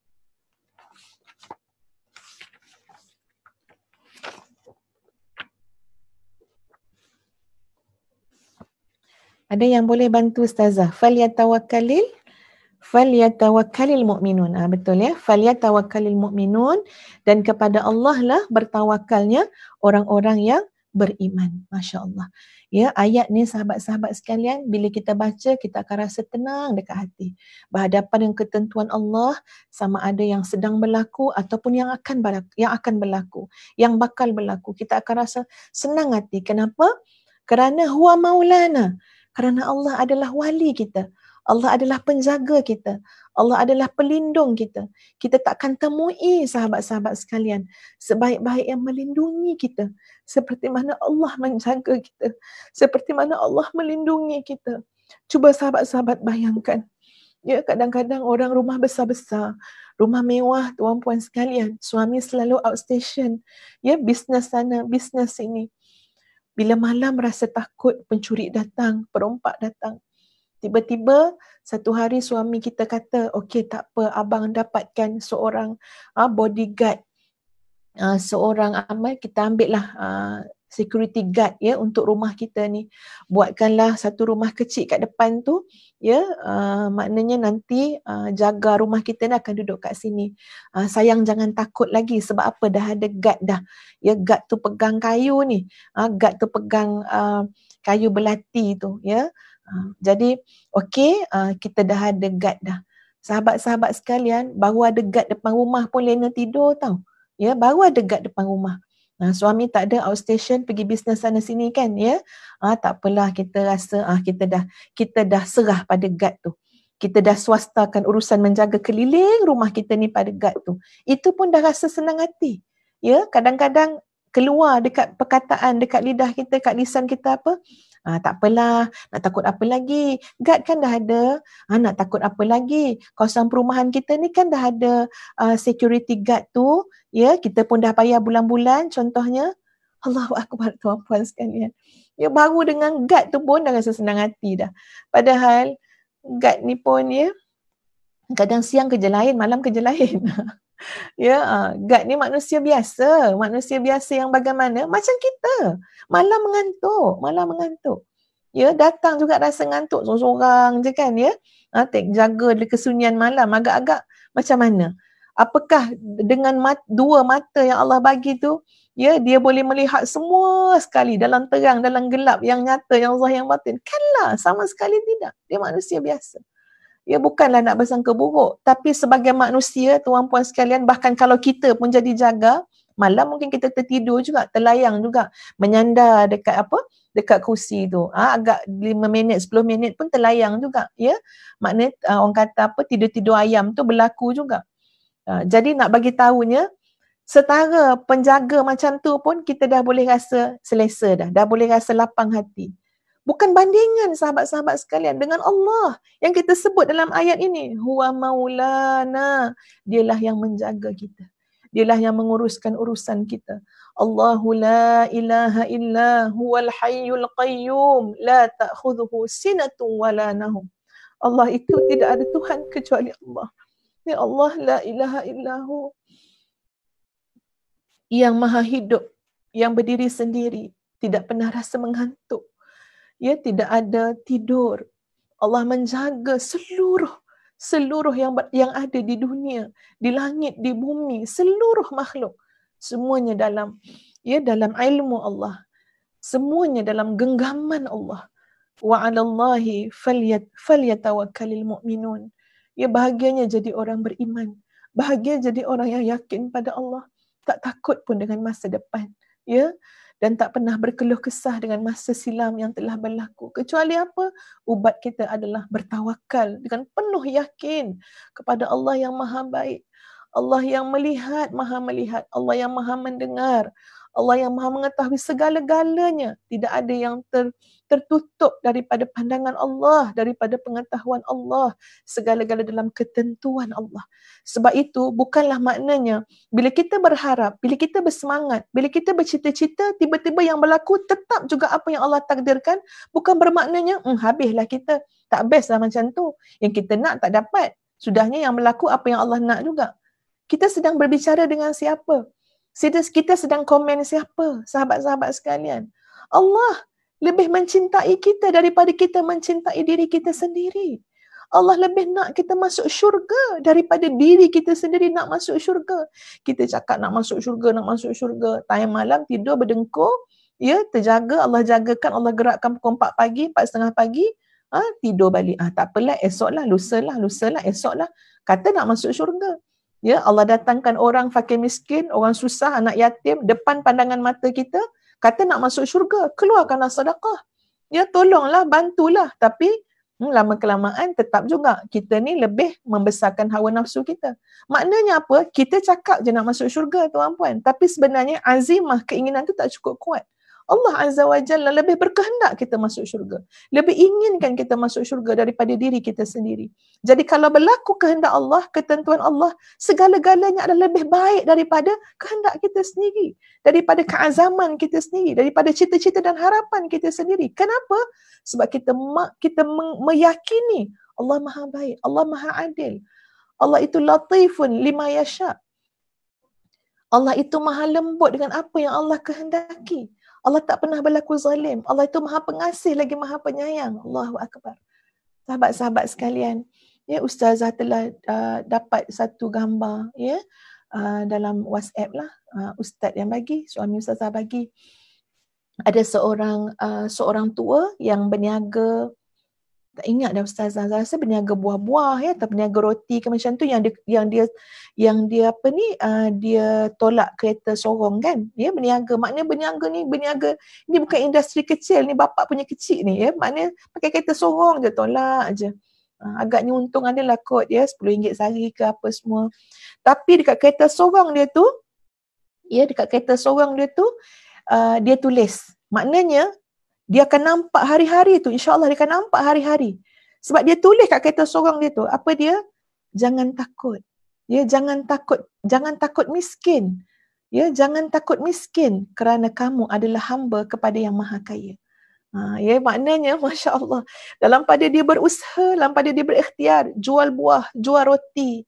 Ada yang boleh bantu Ustazah? Falyatawakkalil mu'minun. Betul ya. Falyatawakkalil mu'minun, dan kepada Allah lah bertawakalnya orang-orang yang beriman. Masya Allah. Ya, ayat ni sahabat-sahabat sekalian, bila kita baca, kita akan rasa tenang dekat hati. Berhadapan dengan ketentuan Allah, sama ada yang sedang berlaku ataupun yang akan berlaku, yang bakal berlaku. Kita akan rasa senang hati. Kenapa? Kerana huwa maulana. Kerana Allah adalah wali kita. Allah adalah penjaga kita. Allah adalah pelindung kita. Kita takkan temui sahabat-sahabat sekalian sebaik-baik yang melindungi kita. Seperti mana Allah menjaga kita. Seperti mana Allah melindungi kita. Cuba sahabat-sahabat bayangkan. Ya, kadang-kadang orang rumah besar-besar, rumah mewah, tuan-puan sekalian, suami selalu outstation. Ya, bisnes sana, bisnes sini. Bila malam rasa takut pencuri datang, perompak datang. Tiba-tiba satu hari suami kita kata, okey tak apa, abang dapatkan seorang bodyguard, seorang amal, kita ambil lah security guard ya untuk rumah kita ni. Buatkanlah satu rumah kecil kat depan tu ya, maknanya nanti jaga rumah kita ni akan duduk kat sini. Sayang jangan takut lagi, sebab apa, dah ada guard dah. Ya, guard tu pegang kayu ni, guard tu pegang kayu belati tu ya. Jadi okey, kita dah ada guard dah. Sahabat-sahabat sekalian, baru ada guard depan rumah pun Lena tidur tau. Ya, baru ada guard depan rumah. Suami tak ada, outstation pergi bisnes sana sini kan ya. Tak apalah, kita rasa kita dah serah pada guard tu. Kita dah swastakan urusan menjaga keliling rumah kita ni pada guard tu. Itu pun dah rasa senang hati. Ya, kadang-kadang keluar dekat perkataan, dekat lidah kita, kat lisan kita apa? Tak apalah, nak takut apa lagi? Guard kan dah ada. Nak takut apa lagi? Kawasan perumahan kita ni kan dah ada security guard tu. Ya, kita pun dah bayar bulan-bulan contohnya. Allahu Akbar, tuan-puan sekalian. Ya, baru dengan guard tu pun dah rasa senang hati dah. Padahal guard ni pun ya, kadang siang kerja lain, malam kerja lain. Ya, guard ni manusia biasa yang bagaimana? Macam kita. Malam mengantuk. Ya, datang juga rasa ngantuk, sorang-sorang je kan ya. Jaga kesunyian malam agak-agak macam mana? Apakah dengan dua mata yang Allah bagi tu, ya, dia boleh melihat semua sekali dalam terang, dalam gelap, yang nyata, yang zahir, yang batin? Kanlah, sama sekali tidak. Dia manusia biasa. Ya, bukanlah nak bersangka buruk, tapi sebagai manusia, tuan-puan sekalian, bahkan kalau kita pun jadi jaga, malam mungkin kita tertidur juga, terlayang juga, menyandar dekat dekat kursi tu. Agak 5 minit, 10 minit pun terlayang juga, ya. Maknanya orang kata tidur-tidur ayam tu berlaku juga. Jadi nak bagi tahunya, setara penjaga macam tu pun kita dah boleh rasa selesa dah boleh rasa lapang hati. Bukan bandingan sahabat-sahabat sekalian dengan Allah yang kita sebut dalam ayat ini. Huwa maulana. Dialah yang menjaga kita. Dialah yang menguruskan urusan kita. Allahu la ilaha illa huwal hayyul qayyum. La ta'khudhuhu sinatun wala nahum. Allah itu tidak ada Tuhan kecuali Allah. Ya Allah, la ilaha illahu. Yang maha hidup, yang berdiri sendiri, tidak pernah rasa mengantuk. Ya, tidak ada tidur. Allah menjaga seluruh yang ada di dunia, di langit, di bumi, seluruh makhluk. Semuanya dalam ilmu Allah. Semuanya dalam genggaman Allah. Wa 'alallahi falyatawakkalul mu'minun. Ya, bahagianya jadi orang beriman. Bahagia jadi orang yang yakin pada Allah. Tak takut pun dengan masa depan. Ya, dan tak pernah berkeluh kesah dengan masa silam yang telah berlaku. Kecuali apa? Ubat kita adalah bertawakal dengan penuh yakin kepada Allah yang maha baik. Allah yang melihat, Allah yang maha mendengar, Allah yang maha mengetahui segala-galanya. Tidak ada yang tertutup daripada pandangan Allah, daripada pengetahuan Allah. Segala-gala dalam ketentuan Allah. Sebab itu bukanlah maknanya bila kita berharap, bila kita bersemangat, bila kita bercita-cita, tiba-tiba yang berlaku tetap juga apa yang Allah takdirkan. Bukan bermaknanya habislah kita. Tak best lah macam tu. Yang kita nak tak dapat. Sudahnya yang berlaku apa yang Allah nak juga. Kita sedang berbicara dengan siapa? Kita sedang komen siapa? Sahabat-sahabat sekalian. Allah lebih mencintai kita daripada kita mencintai diri kita sendiri. Allah lebih nak kita masuk syurga daripada diri kita sendiri nak masuk syurga. Kita cakap nak masuk syurga. Time malam tidur berdengkur, ya, terjaga, Allah jagakan, Allah gerakkan pukul 4 pagi, 4:30 pagi, tidur balik. Tak apalah, esoklah, lusalah, esoklah. Kata nak masuk syurga. Ya, Allah datangkan orang fakir miskin, orang susah, anak yatim depan pandangan mata kita, kata nak masuk syurga, keluarkanlah sedekah. Ya, tolonglah, bantulah. Tapi lama kelamaan tetap juga kita ni lebih membesarkan hawa nafsu kita. Maknanya apa? Kita cakap je nak masuk syurga, tuan-puan, tapi sebenarnya azimah, keinginan tu tak cukup kuat. Allah Azza wa Jalla lebih berkehendak kita masuk syurga. Lebih inginkan kita masuk syurga daripada diri kita sendiri. Jadi kalau berlaku kehendak Allah, ketentuan Allah, segala-galanya adalah lebih baik daripada kehendak kita sendiri. Daripada keazaman kita sendiri. Daripada cita-cita dan harapan kita sendiri. Kenapa? Sebab kita meyakini Allah Maha baik, Allah Maha adil. Allah itu latifun lima yasha. Allah itu maha lembut dengan apa yang Allah kehendaki. Allah tak pernah berlaku zalim. Allah itu maha pengasih lagi maha penyayang. Allahu Akbar. Sahabat-sahabat sekalian, ya, Ustazah telah dapat satu gambar, ya, dalam WhatsApp lah. Ustaz yang bagi, suami Ustazah bagi. Ada seorang tua yang berniaga, tak ingat dah Ustazah, saya rasa berniaga buah-buah, ya, atau berniaga roti ke macam tu, yang dia apa ni, dia tolak kereta sorong kan, ya, berniaga. Maknanya berniaga ni bukan industri kecil ni, bapak punya kecil ni, ya, maknanya pakai kereta sorong je, tolak je. Agaknya untung adalah kot, ya, RM10 sehari ke apa semua. Tapi dekat kereta sorong dia tu, ya, dia tulis, maknanya dia akan nampak hari-hari tu, insya-Allah dia akan nampak hari-hari. Sebab dia tulis kat kereta sorong dia tu, apa dia? Jangan takut. Ya, jangan takut miskin. Ya, jangan takut miskin kerana kamu adalah hamba kepada yang Maha Kaya. Ya, maknanya masya-Allah, dalam pada dia berusaha, dalam pada dia berikhtiar, jual buah, jual roti.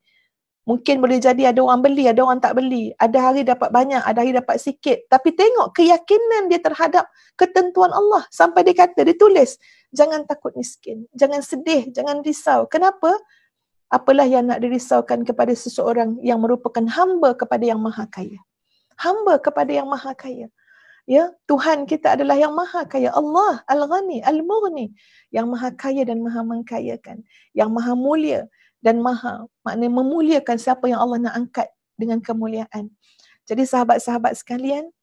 Mungkin boleh jadi ada orang beli, ada orang tak beli. Ada hari dapat banyak, ada hari dapat sikit. Tapi tengok keyakinan dia terhadap ketentuan Allah. Sampai dia kata, dia tulis, jangan takut miskin, jangan sedih, jangan risau. Kenapa? Apalah yang nak dirisaukan kepada seseorang yang merupakan hamba kepada yang Maha Kaya. Hamba kepada yang Maha Kaya. Ya, Tuhan kita adalah yang Maha Kaya. Allah Al-Ghani, Al-Mughni. Yang Maha Kaya dan Maha Mengkayakan. Yang Maha Mulia dan maknanya memuliakan siapa yang Allah nak angkat dengan kemuliaan. Jadi sahabat-sahabat sekalian,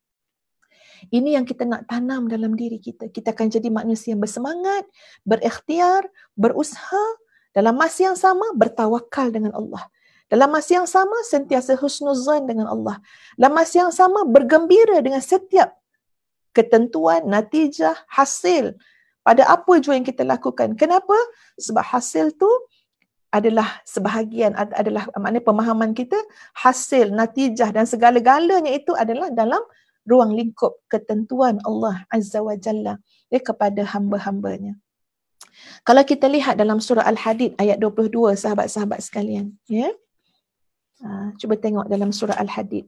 ini yang kita nak tanam dalam diri kita. Kita akan jadi manusia yang bersemangat, berikhtiar, berusaha, dalam masa yang sama bertawakal dengan Allah. Dalam masa yang sama sentiasa husnuzan dengan Allah. Dalam masa yang sama bergembira dengan setiap ketentuan, natijah, hasil pada apa jua yang kita lakukan. Kenapa? Sebab hasil tu adalah sebahagian, adalah maknanya pemahaman kita, hasil, natijah dan segala-galanya itu adalah dalam ruang lingkup ketentuan Allah Azza wa Jalla, ya, kepada hamba-hambanya. Kalau kita lihat dalam surah Al-Hadid ayat 22, sahabat-sahabat sekalian, ya. Cuba tengok dalam surah Al-Hadid.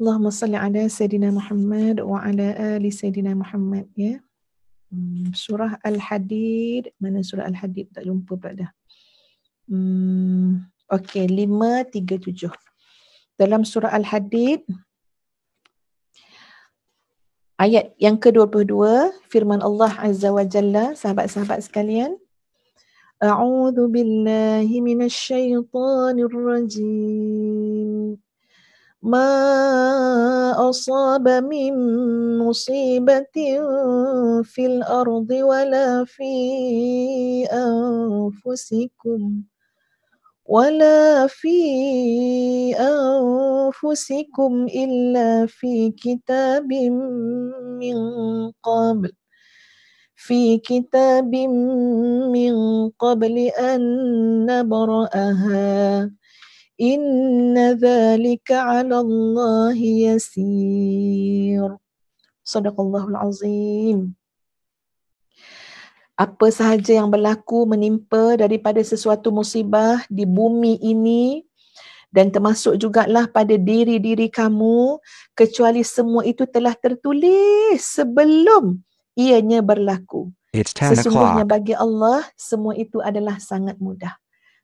Allahumma salli ala Sayyidina Muhammad wa ala ali Sayyidina Muhammad, ya. Surah Al-Hadid, mana surah Al-Hadid, tak jumpa pula dah. Okey, 537. Dalam surah Al-Hadid ayat yang ke-22, firman Allah Azza wa Jalla, sahabat-sahabat sekalian, A'udzu billahi minasy syaithanir rajim. Ma asaba min musibatin fil ardi wala fi anfusikum illa fi kitabim min qabli an nabra'aha. Inna dhalika 'ala Allahi yasir. Sadaqallahul azim. Apa sahaja yang berlaku menimpa daripada sesuatu musibah di bumi ini, dan termasuk jugalah pada diri-diri kamu, kecuali semua itu telah tertulis sebelum ianya berlaku. Sesungguhnya bagi Allah semua itu adalah sangat mudah.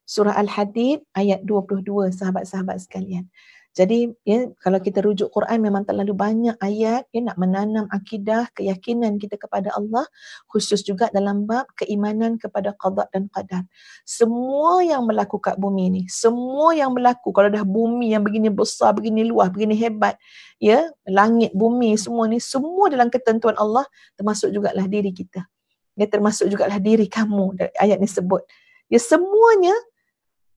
Surah Al-Hadid ayat 22, sahabat-sahabat sekalian. Jadi, ya, kalau kita rujuk Quran, memang terlalu banyak ayat, ya, nak menanam akidah, keyakinan kita kepada Allah, khusus juga dalam bab keimanan kepada qada dan qadar. Semua yang berlaku kat bumi ni, semua yang berlaku, kalau dah bumi yang begini besar, begini luas, begini hebat, ya, langit, bumi, semua ni, semua dalam ketentuan Allah, termasuk jugalah diri kita. Ya, termasuk jugalah diri kamu, ayat ni sebut. Ya, semuanya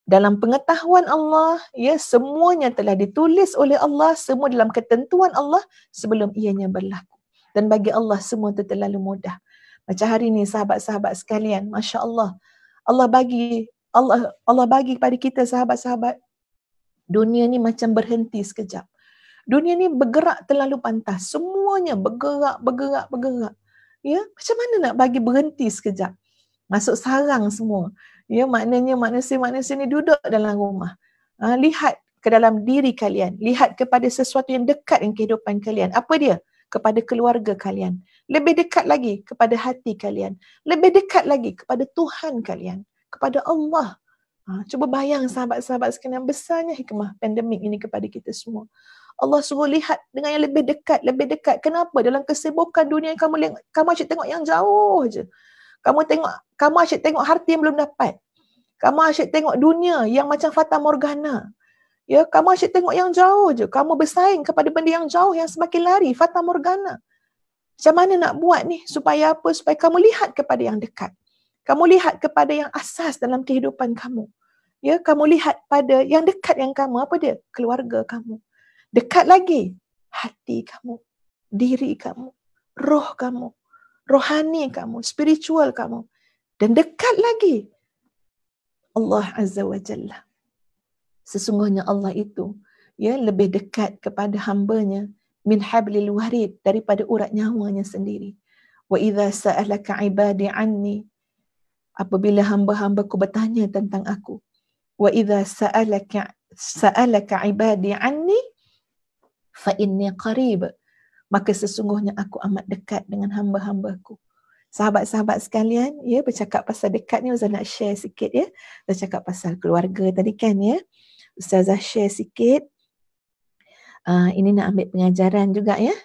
Dalam pengetahuan Allah, ya, semuanya telah ditulis oleh Allah, semua dalam ketentuan Allah sebelum ianya berlaku. Dan bagi Allah semua itu terlalu mudah. Macam hari ni sahabat-sahabat sekalian, Masya Allah, Allah bagi kepada kita sahabat-sahabat, dunia ni macam berhenti sekejap. Dunia ni bergerak terlalu pantas. Semuanya bergerak. Ya, macam mana nak bagi berhenti sekejap? Masuk sarang semua. Ya, maknanya manusia ni duduk dalam rumah. Lihat ke dalam diri kalian. Lihat kepada sesuatu yang dekat dengan kehidupan kalian. Apa dia? Kepada keluarga kalian. Lebih dekat lagi kepada hati kalian. Lebih dekat lagi kepada Tuhan kalian. Kepada Allah. Cuba bayang sahabat-sahabat sekalian, besarnya hikmah pandemik ini kepada kita semua. Allah suruh lihat dengan yang lebih dekat. Kenapa? Dalam kesibukan dunia kamu asyik tengok yang jauh je. Kamu asyik tengok harta yang belum dapat. Kamu asyik tengok dunia yang macam fata morgana. Ya, kamu asyik tengok yang jauh je. Kamu bersaing kepada benda yang jauh yang semakin lari, fata morgana. Macam mana nak buat ni? Supaya apa? Supaya kamu lihat kepada yang dekat. Kamu lihat kepada yang asas dalam kehidupan kamu. Ya, kamu lihat pada yang dekat yang kamu, apa dia? Keluarga kamu. Dekat lagi, hati kamu, diri kamu, roh kamu, rohani kamu, spiritual kamu. Dan dekat lagi, Allah Azza wa Jalla. Sesungguhnya Allah itu, ya, lebih dekat kepada hambanya min hablil warid, daripada urat nyawanya sendiri. Wa idza sa'alaka ibadi anni, apabila hamba-hambaku bertanya tentang aku. Wa idza sa'alaka ibadi anni fa inni qarib, maka sesungguhnya aku amat dekat dengan hamba-hambaku. Sahabat-sahabat sekalian, ya, bercakap pasal dekat ni, Ustazah nak share sikit, ya. Kita cakap pasal keluarga tadi kan, ya. Ustazah share sikit. Ini nak ambil pengajaran juga, ya.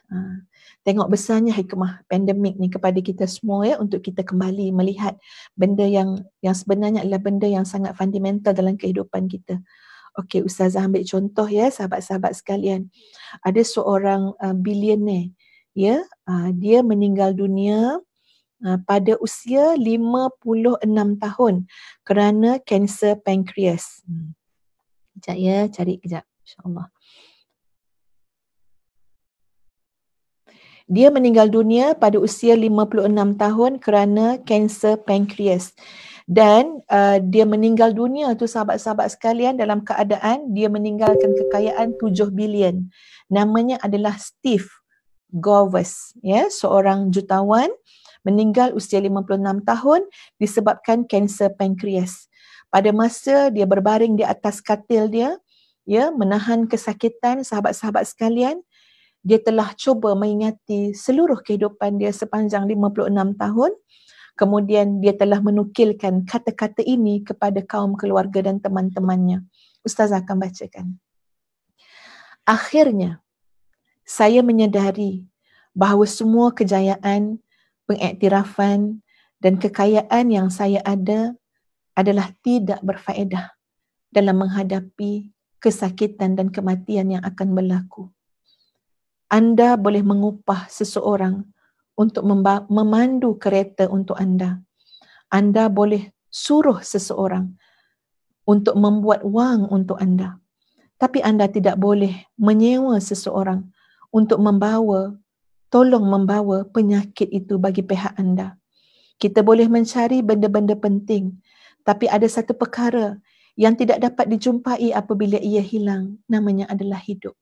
Tengok besarnya hikmah pandemik ni kepada kita semua, ya, untuk kita kembali melihat benda yang sebenarnya adalah benda yang sangat fundamental dalam kehidupan kita. Okey, Ustazah ambil contoh, ya, sahabat-sahabat sekalian. Ada seorang bilioner, ya, dia meninggal dunia pada usia 56 tahun kerana kanser pankreas. Sekejap, ya, cari kejap, insya-Allah. Dia meninggal dunia pada usia 56 tahun kerana kanser pankreas. Dan dia meninggal dunia tu, sahabat-sahabat sekalian, dalam keadaan dia meninggalkan kekayaan 7 bilion. Namanya adalah Steve Jobs, ya, seorang jutawan, meninggal usia 56 tahun disebabkan kanser pankreas. Pada masa dia berbaring di atas katil dia, ya, menahan kesakitan, sahabat-sahabat sekalian, dia telah cuba mengingati seluruh kehidupan dia sepanjang 56 tahun. Kemudian dia telah menukilkan kata-kata ini kepada kaum keluarga dan teman-temannya. Ustazah akan bacakan. Akhirnya, saya menyedari bahawa semua kejayaan, pengiktirafan dan kekayaan yang saya ada adalah tidak berfaedah dalam menghadapi kesakitan dan kematian yang akan berlaku. Anda boleh mengupah seseorang untuk memandu kereta untuk anda. Anda boleh suruh seseorang untuk membuat wang untuk anda. Tapi anda tidak boleh menyewa seseorang untuk tolong membawa penyakit itu bagi pihak anda. Kita boleh mencari benda-benda penting, tapi ada satu perkara yang tidak dapat dijumpai apabila ia hilang, namanya adalah hidup.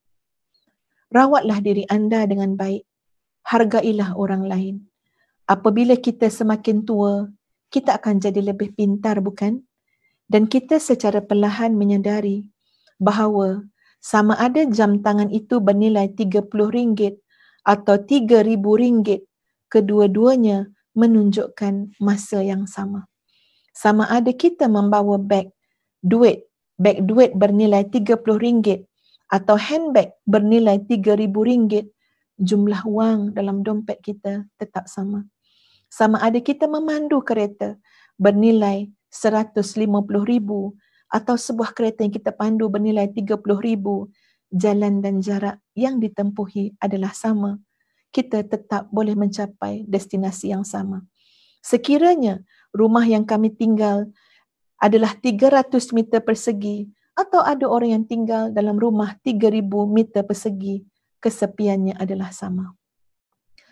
Rawatlah diri anda dengan baik. Hargailah orang lain. Apabila kita semakin tua, kita akan jadi lebih pintar, bukan? Dan kita secara perlahan menyadari bahawa sama ada jam tangan itu bernilai RM30 atau RM3,000, kedua-duanya menunjukkan masa yang sama. Sama ada kita membawa beg duit bernilai RM30 atau handbag bernilai RM3,000, jumlah wang dalam dompet kita tetap sama. Sama ada kita memandu kereta bernilai RM150,000 atau sebuah kereta yang kita pandu bernilai RM30,000, jalan dan jarak yang ditempuhi adalah sama. Kita tetap boleh mencapai destinasi yang sama. Sekiranya rumah yang kami tinggal adalah 300 meter persegi atau ada orang yang tinggal dalam rumah 3,000 meter persegi, kesepiannya adalah sama.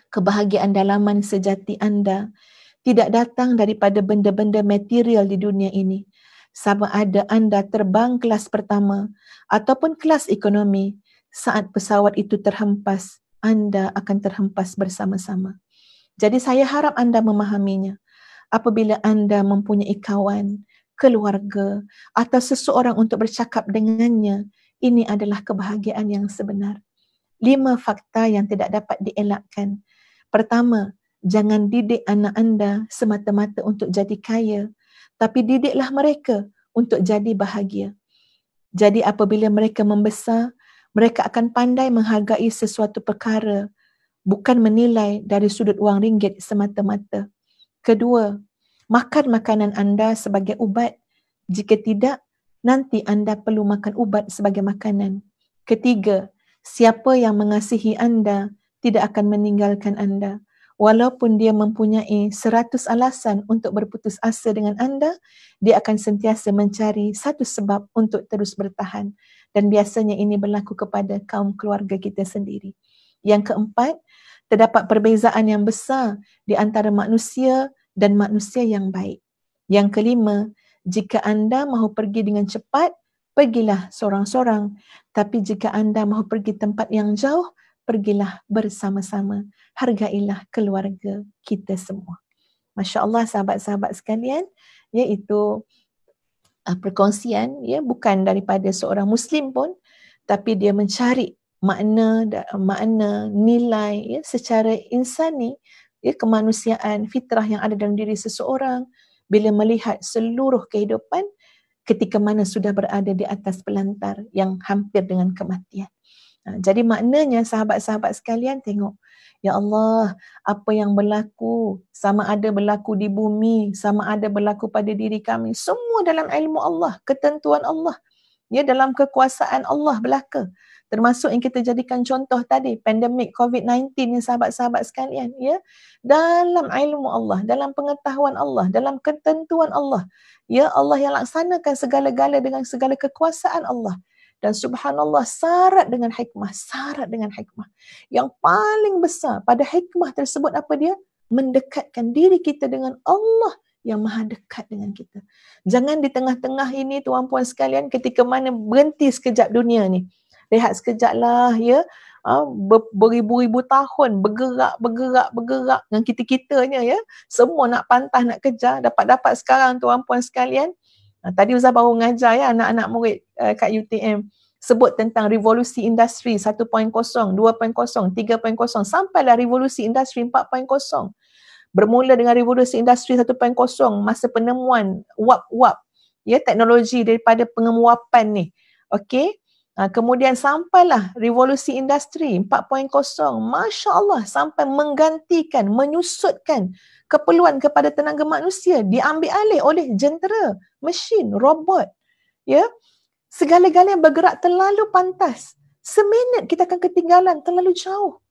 Kebahagiaan dalaman sejati anda tidak datang daripada benda-benda material di dunia ini. Sama ada anda terbang kelas pertama ataupun kelas ekonomi, saat pesawat itu terhempas, anda akan terhempas bersama-sama. Jadi saya harap anda memahaminya. Apabila anda mempunyai kawan, keluarga atau seseorang untuk bercakap dengannya, ini adalah kebahagiaan yang sebenar. 5 fakta yang tidak dapat dielakkan. Pertama, jangan didik anak anda semata-mata untuk jadi kaya, tapi didiklah mereka untuk jadi bahagia. Jadi apabila mereka membesar, mereka akan pandai menghargai sesuatu perkara, bukan menilai dari sudut wang ringgit semata-mata. Kedua, makan makanan anda sebagai ubat. Jika tidak, nanti anda perlu makan ubat sebagai makanan. Ketiga, siapa yang mengasihi anda tidak akan meninggalkan anda. Walaupun dia mempunyai 100 alasan untuk berputus asa dengan anda, dia akan sentiasa mencari satu sebab untuk terus bertahan. Dan biasanya ini berlaku kepada kaum keluarga kita sendiri. Yang keempat, terdapat perbezaan yang besar di antara manusia dan manusia yang baik. Yang kelima, jika anda mahu pergi dengan cepat, pergilah seorang-seorang. Tapi jika anda mahu pergi tempat yang jauh, pergilah bersama-sama. Hargailah keluarga kita semua. Masya Allah sahabat-sahabat sekalian, iaitu perkongsian, bukan daripada seorang Muslim pun, tapi dia mencari makna nilai secara insani, kemanusiaan, fitrah yang ada dalam diri seseorang bila melihat seluruh kehidupan ketika mana sudah berada di atas pelantar yang hampir dengan kematian. Jadi maknanya sahabat-sahabat sekalian, tengok, ya Allah, apa yang berlaku, sama ada berlaku di bumi, sama ada berlaku pada diri kami, semua dalam ilmu Allah, ketentuan Allah, dalam kekuasaan Allah belaka. Termasuk yang kita jadikan contoh tadi, pandemik COVID-19 ni sahabat-sahabat sekalian, dalam ilmu Allah, dalam pengetahuan Allah, dalam ketentuan Allah. Allah yang laksanakan segala-gala dengan segala kekuasaan Allah. Dan subhanallah, syarat dengan hikmah. Yang paling besar pada hikmah tersebut apa dia? Mendekatkan diri kita dengan Allah yang maha dekat dengan kita. Jangan di tengah-tengah ini tuan-puan sekalian, ketika mana berhenti sekejap dunia ni, rehat sekejap lah, beribu-ribu tahun bergerak dengan kita-kitanya, semua nak pantah, nak kejar, dapat sekarang tuan-puan sekalian. Tadi Ustaz baru mengajar anak-anak murid kat UTM, sebut tentang revolusi industri 1.0, 2.0, 3.0, sampailah revolusi industri 4.0. Bermula dengan revolusi industri 1.0, masa penemuan wap-wap, teknologi daripada pengemuapan ni. Okey. Kemudian sampailah revolusi industri 4.0, Masya Allah, sampai menggantikan, menyusutkan keperluan kepada tenaga manusia, diambil alih oleh jentera, mesin, robot. Segala-galanya bergerak terlalu pantas. Seminit kita akan ketinggalan terlalu jauh.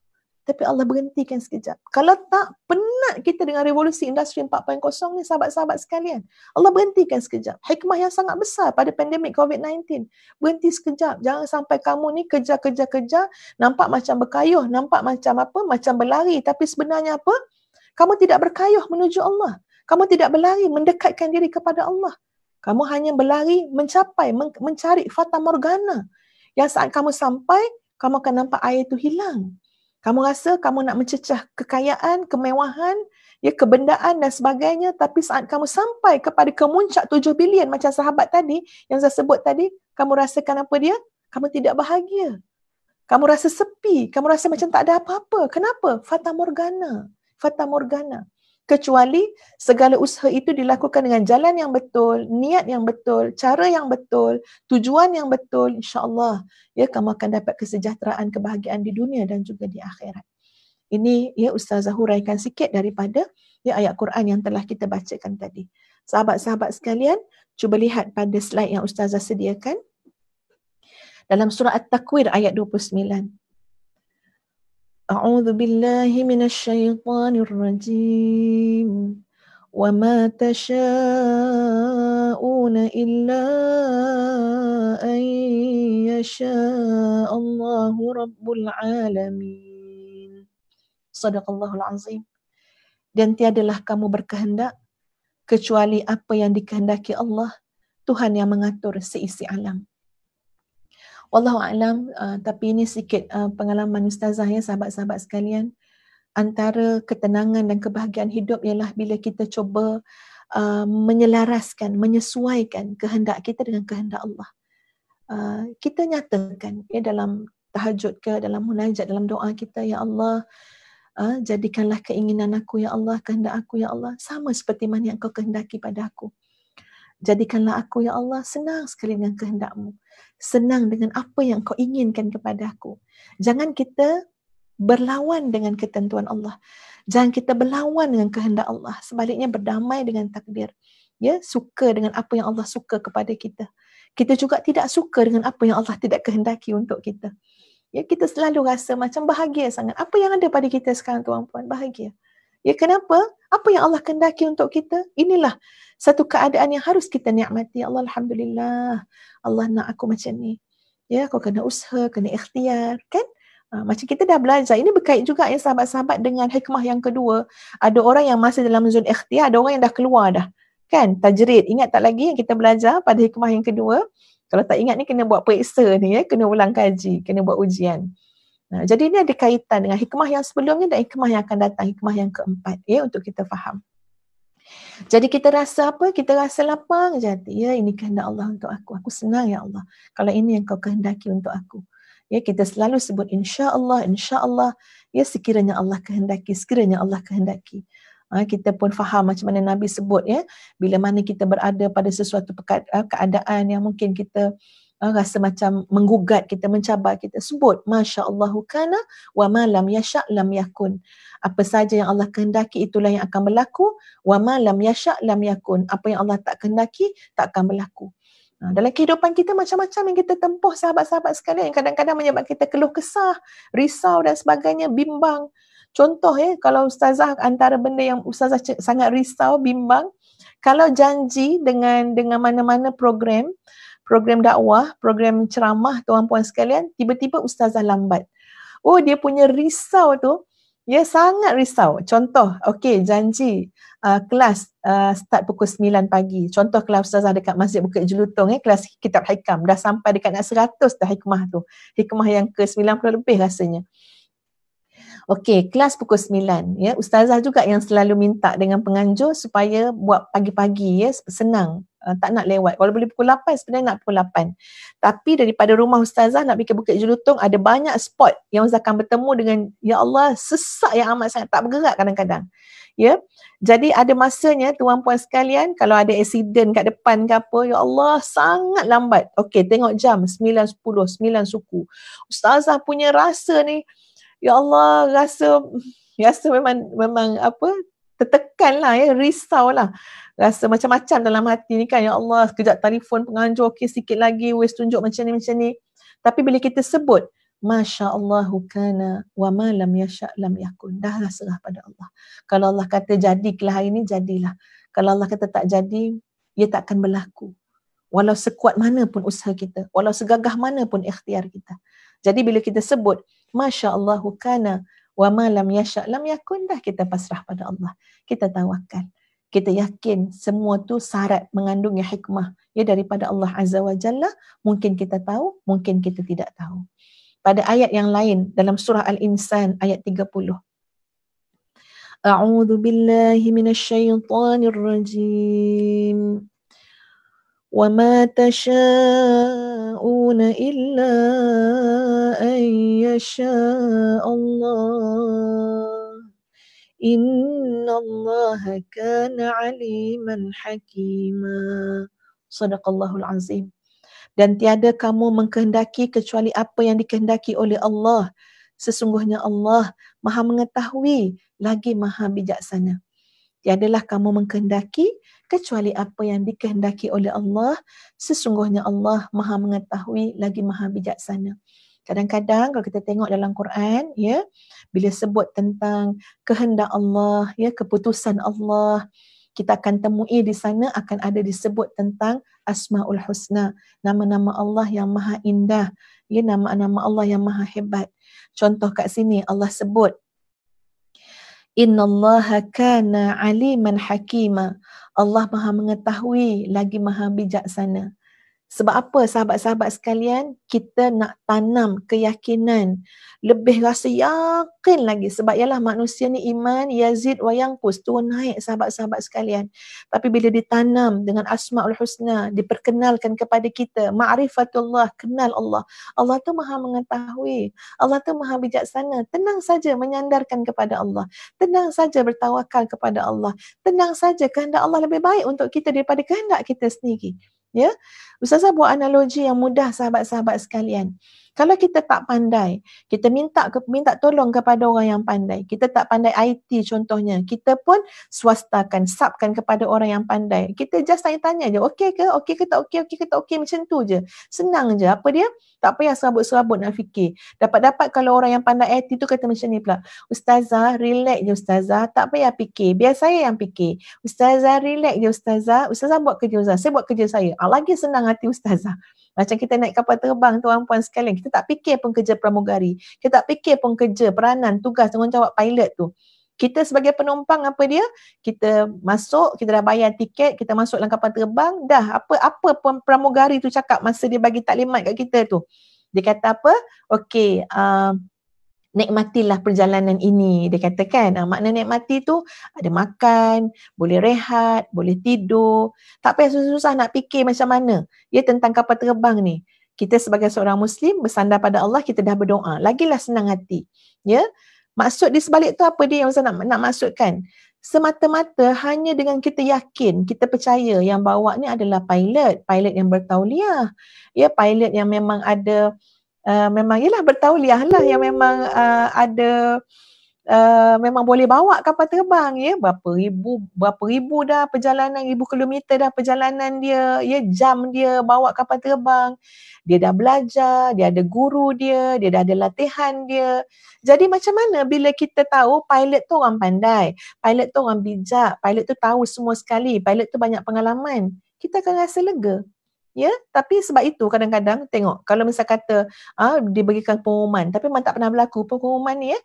Tapi Allah berhentikan sekejap. Kalau tak, penat kita dengan revolusi industri 4.0 ni sahabat-sahabat sekalian. Allah berhentikan sekejap. Hikmah yang sangat besar pada pandemik COVID-19. Berhenti sekejap. Jangan sampai kamu ni kejar, nampak macam berkayuh, nampak macam apa, macam berlari. Tapi sebenarnya apa? Kamu tidak berkayuh menuju Allah. Kamu tidak berlari mendekatkan diri kepada Allah. Kamu hanya berlari mencapai, mencari fata morgana. Yang saat kamu sampai, kamu akan nampak air itu hilang. Kamu rasa kamu nak mencecah kekayaan, kemewahan, kebendaan dan sebagainya, tapi saat kamu sampai kepada kemuncak 7 bilion macam sahabat tadi, yang saya sebut tadi, kamu rasakan apa dia? Kamu tidak bahagia. Kamu rasa sepi, kamu rasa macam tak ada apa-apa. Kenapa? Fata morgana. Kecuali segala usaha itu dilakukan dengan jalan yang betul, niat yang betul, cara yang betul, tujuan yang betul, insya-Allah kamu akan dapat kesejahteraan, kebahagiaan di dunia dan juga di akhirat. Ini Ustazah huraikan sikit daripada ayat Quran yang telah kita bacakan tadi. Sahabat-sahabat sekalian, cuba lihat pada slide yang Ustazah sediakan. Dalam surah At-Takwir ayat 29. A'udzu billahi minasyaitonir rajim. Wa ma tasha'una إلا أن يشاء الله رب العالمين. Sadaqallahul azim. Dan tiadalah kamu berkehendak kecuali apa yang dikehendaki Allah, Tuhan yang mengatur seisi alam. Wallahu a'lam. Tapi ini sikit pengalaman ustazah ya, sahabat-sahabat sekalian. Antara ketenangan dan kebahagiaan hidup ialah bila kita cuba menyelaraskan, menyesuaikan kehendak kita dengan kehendak Allah. Kita nyatakan ya, dalam tahajud ke, dalam munajat, dalam doa kita, ya Allah, jadikanlah keinginan aku ya Allah, kehendak aku ya Allah sama seperti mana yang kau kehendaki pada aku. Jadikanlah aku ya Allah senang sekali dengan kehendak-Mu, senang dengan apa yang kau inginkan kepada aku. Jangan kita berlawan dengan ketentuan Allah. Jangan kita berlawan dengan kehendak Allah. Sebaliknya berdamai dengan takdir. Ya, suka dengan apa yang Allah suka kepada kita. Kita juga tidak suka dengan apa yang Allah tidak kehendaki untuk kita. Ya, kita selalu rasa macam bahagia sangat. Apa yang ada pada kita sekarang, tuan-puan, bahagia. Ya, kenapa? Apa yang Allah kehendaki untuk kita, inilah satu keadaan yang harus kita nikmati. Allah, alhamdulillah, Allah nak aku macam ni. Ya, kau kena usaha, kena ikhtiar, kan? Macam kita dah belajar. Ini berkait juga ya sahabat-sahabat dengan hikmah yang kedua. Ada orang yang masih dalam zon ikhtiar, ada orang yang dah keluar dah. Kan? Tajrid. Ingat tak lagi yang kita belajar pada hikmah yang kedua? Kalau tak ingat ni kena buat periksa ni ya, kena ulang kaji, kena buat ujian. Jadi ini ada kaitan dengan hikmah yang sebelumnya dan hikmah yang akan datang, hikmah yang keempat ya, untuk kita faham. Jadi kita rasa apa? Kita rasa lapang je hati. Ya, ini kehendak Allah untuk aku. Aku senang ya Allah kalau ini yang kau kehendaki untuk aku. Ya, kita selalu sebut insya-Allah, insya-Allah. Ya, sekiranya Allah kehendaki, sekiranya Allah kehendaki. Kita pun faham macam mana Nabi sebut ya, bila mana kita berada pada sesuatu keadaan yang mungkin kita rasa macam menggugat kita, mencabar kita, sebut masya-Allahu kana wa ma lam yasha' lam yakun. Apa saja yang Allah kehendaki itulah yang akan berlaku, wa ma lam yasha' lam yakun. Apa yang Allah tak kehendaki tak akan berlaku. Dalam kehidupan kita macam-macam yang kita tempuh sahabat-sahabat sekalian, yang kadang-kadang menyebabkan kita keluh kesah, risau dan sebagainya, bimbang. Contoh ya, kalau ustazah, antara benda yang ustazah sangat risau, bimbang, kalau janji dengan mana-mana program dakwah, program ceramah tuan-puan sekalian, tiba-tiba ustazah lambat. Oh, dia punya risau tu, ya sangat risau. Contoh, okey, janji kelas start pukul 9 pagi. Contoh kelas ustazah dekat Masjid Bukit Jelutong, kelas kitab hikam, dah sampai dekat nak 100 dah hikmah tu. Hikmah yang ke-90 lebih rasanya. Okey, kelas pukul 9. Ya, ustazah juga yang selalu minta dengan penganjur supaya buat pagi-pagi, ya, senang. Tak nak lewat. Kalau boleh pukul 8, sebenarnya nak pukul 8. Tapi daripada rumah ustazah nak pergi ke Bukit Jelutong, ada banyak spot yang ustazah akan bertemu dengan, ya Allah, sesak yang amat sangat, tak bergerak kadang-kadang. Ya, jadi ada masanya tuan-puan sekalian, kalau ada accident kat depan ke apa, ya Allah, sangat lambat. Okey, tengok jam 9.10, 9 suku. Ustazah punya rasa ni, ya Allah, rasa memang apa, tertekan lah ya, risau lah. Rasa macam-macam dalam hati ni kan, ya Allah, sekejap telefon penganjur, okey sikit lagi, wes tunjuk macam ni. Tapi bila kita sebut, masya-Allahu kana wa ma lam yasha' lam yakun, dah serah pada Allah. Kalau Allah kata jadilah hari ni, jadilah. Kalau Allah kata tak jadi, ia tak akan berlaku. Walau sekuat mana pun usaha kita, walau segagah mana pun ikhtiar kita. Jadi bila kita sebut masya-Allahu kana wa ma lam yasha' lam yakun, dah kita pasrah pada Allah. Kita tawakal. Kita yakin semua tu syarat mengandungi hikmah ya daripada Allah Azza wa Jalla. Mungkin kita tahu, mungkin kita tidak tahu. Pada ayat yang lain dalam surah Al-Insan ayat 30. A'udzu billahi minasyaitonir rajim. وَمَا تَشَاءُونَ إِلَّا أَن يَشَاءَ اللَّهُ إِنَّ اللَّهَ كَانَ عَلِيمًا حَكِيمًا. Sadaqallahul azim. Dan tiada kamu mengkehendaki kecuali apa yang dikehendaki oleh Allah. Sesungguhnya Allah Maha mengetahui lagi Maha bijaksana. Tiadalah kamu mengkehendaki kecuali apa yang dikehendaki oleh Allah. Sesungguhnya Allah Maha mengetahui lagi Maha bijaksana. Kadang-kadang kalau kita tengok dalam Quran, ya, bila sebut tentang kehendak Allah, ya, keputusan Allah, kita akan temui di sana akan ada disebut tentang Asmaul Husna, nama-nama Allah yang maha indah, ya, nama-nama Allah yang maha hebat. Contoh kat sini Allah sebut Innallaha kana aliman hakima. Allah maha mengetahui lagi maha bijaksana. Sebab apa sahabat-sahabat sekalian? Kita nak tanam keyakinan, lebih rasa yakin lagi. Sebab ialah manusia ni iman, yazid wa yanqus, turun naik sahabat-sahabat sekalian. Tapi bila ditanam dengan Asmaul Husna, diperkenalkan kepada kita, ma'rifatullah, kenal Allah. Allah tu maha mengetahui, Allah tu maha bijaksana. Tenang saja menyandarkan kepada Allah. Tenang saja bertawakal kepada Allah. Tenang saja kehendak Allah lebih baik untuk kita daripada kehendak kita sendiri. Ya, Ustazah buat analogi yang mudah sahabat-sahabat sekalian. Kalau kita tak pandai, kita minta tolong kepada orang yang pandai. Kita tak pandai IT contohnya, kita pun swastakan, subkan kepada orang yang pandai. Kita just tanya je, okey ke? Okey ke tak okey? Okey ke tak okey? Macam tu je. Senang je. Apa dia? Tak payah serabut-serabut nak fikir. Dapat-dapat kalau orang yang pandai IT tu kata macam ni pula. Ustazah, relax je Ustazah. Tak payah fikir. Biar saya yang fikir. Ustazah, relax je Ustazah. Ustazah buat kerja Ustazah. Saya buat kerja saya. Lagi senang hati Ustazah. Macam kita naik kapal terbang tuan-puan sekalian, kita tak fikir pun kerja pramugari, kita tak fikir pun kerja, peranan, tugas, tanggungjawab pilot tu. Kita sebagai penumpang apa dia? Kita masuk, kita dah bayar tiket, kita masuk dalam kapal terbang, dah apa pramugari tu cakap masa dia bagi taklimat kat kita tu. Dia kata apa? Okey, nikmatilah perjalanan ini, dia katakan. Makna nikmati tu ada makan, boleh rehat, boleh tidur. Tak payah susah-susah nak fikir macam mana. Ya, tentang kapal terbang ni. Kita sebagai seorang Muslim bersandar pada Allah, kita dah berdoa. Lagilah senang hati. Ya, maksud di sebalik tu apa dia yang Ustaz nak maksudkan? Semata-mata hanya dengan kita yakin, kita percaya yang bawa ni adalah pilot yang bertauliah. Ya, pilot yang memang ada memang ialah bertauliah lah, yang memang ada memang boleh bawa kapal terbang, ya, berapa ribu dah perjalanan, 1000 kilometer dah perjalanan dia, ya, jam dia bawa kapal terbang. Dia dah belajar, dia ada guru dia dah ada latihan dia. Jadi macam mana bila kita tahu pilot tu orang pandai, pilot tu orang bijak, pilot tu tahu semua sekali, pilot tu banyak pengalaman, kita akan rasa lega. Ya, tapi sebab itu kadang-kadang tengok kalau misal kata diberikan pengumuman tapi memang tak pernah berlaku pengumuman ni, ya.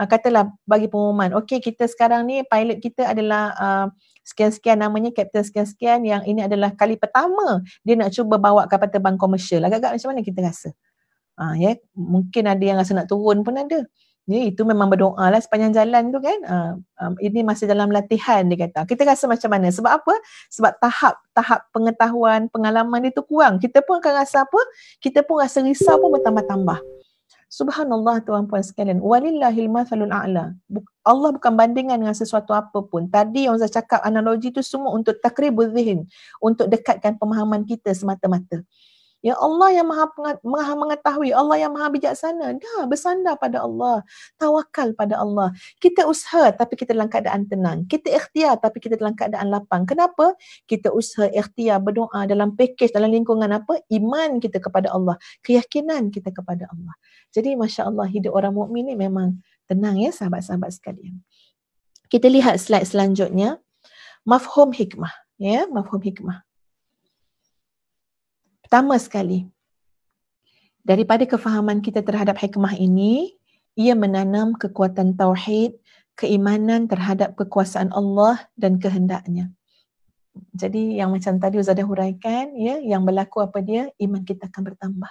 Katalah bagi pengumuman, okey, kita sekarang ni pilot kita adalah sekian-sekian, namanya kapten sekian-sekian, yang ini adalah kali pertama dia nak cuba bawa kapal terbang komersial. Agak-agak macam mana kita rasa? Ya, mungkin ada yang rasa nak turun pun ada. Ya, itu memang berdoa lah sepanjang jalan tu kan. Ini masih dalam latihan dia kata. Kita rasa macam mana? Sebab apa? Sebab tahap pengetahuan, pengalaman dia tu kurang. Kita pun akan rasa apa? Kita pun rasa risau pun bertambah-tambah. Subhanallah tuan-puan sekalian. Walillahil mathalul a'la. Allah bukan bandingan dengan sesuatu apa pun. Tadi yang saya cakap analogi tu semua untuk takribul zihin, untuk dekatkan pemahaman kita semata-mata. Ya, Allah yang maha mengetahui, Allah yang maha bijaksana. Dah, bersandar pada Allah, tawakal pada Allah. Kita usaha tapi kita dalam keadaan tenang. Kita ikhtiar tapi kita dalam keadaan lapang. Kenapa? Kita usaha, ikhtiar, berdoa dalam package, dalam lingkungan apa? Iman kita kepada Allah, keyakinan kita kepada Allah. Jadi masya-Allah, hidup orang mukmin ni memang tenang, ya sahabat-sahabat sekalian. Kita lihat slide selanjutnya. Mafhum hikmah, ya, mafhum hikmah. Pertama sekali, daripada kefahaman kita terhadap hikmah ini, ia menanam kekuatan tauhid, keimanan terhadap kekuasaan Allah dan kehendaknya. Jadi yang macam tadi Ustazah huraikan, ya, yang berlaku apa dia? Iman kita akan bertambah.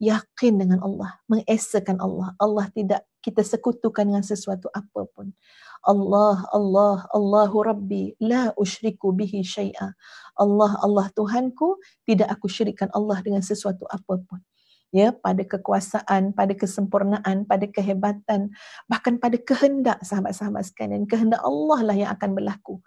Yakin dengan Allah, mengesakan Allah. Allah tidak kita sekutukan dengan sesuatu apapun. Allahu Rabbi, la usyriku bihi syai'a. Allah Tuhanku, tidak aku syirikkan Allah dengan sesuatu apapun. Ya, pada kekuasaan, pada kesempurnaan, pada kehebatan, bahkan pada kehendak sahabat-sahabat sekalian. Kehendak Allah lah yang akan berlaku.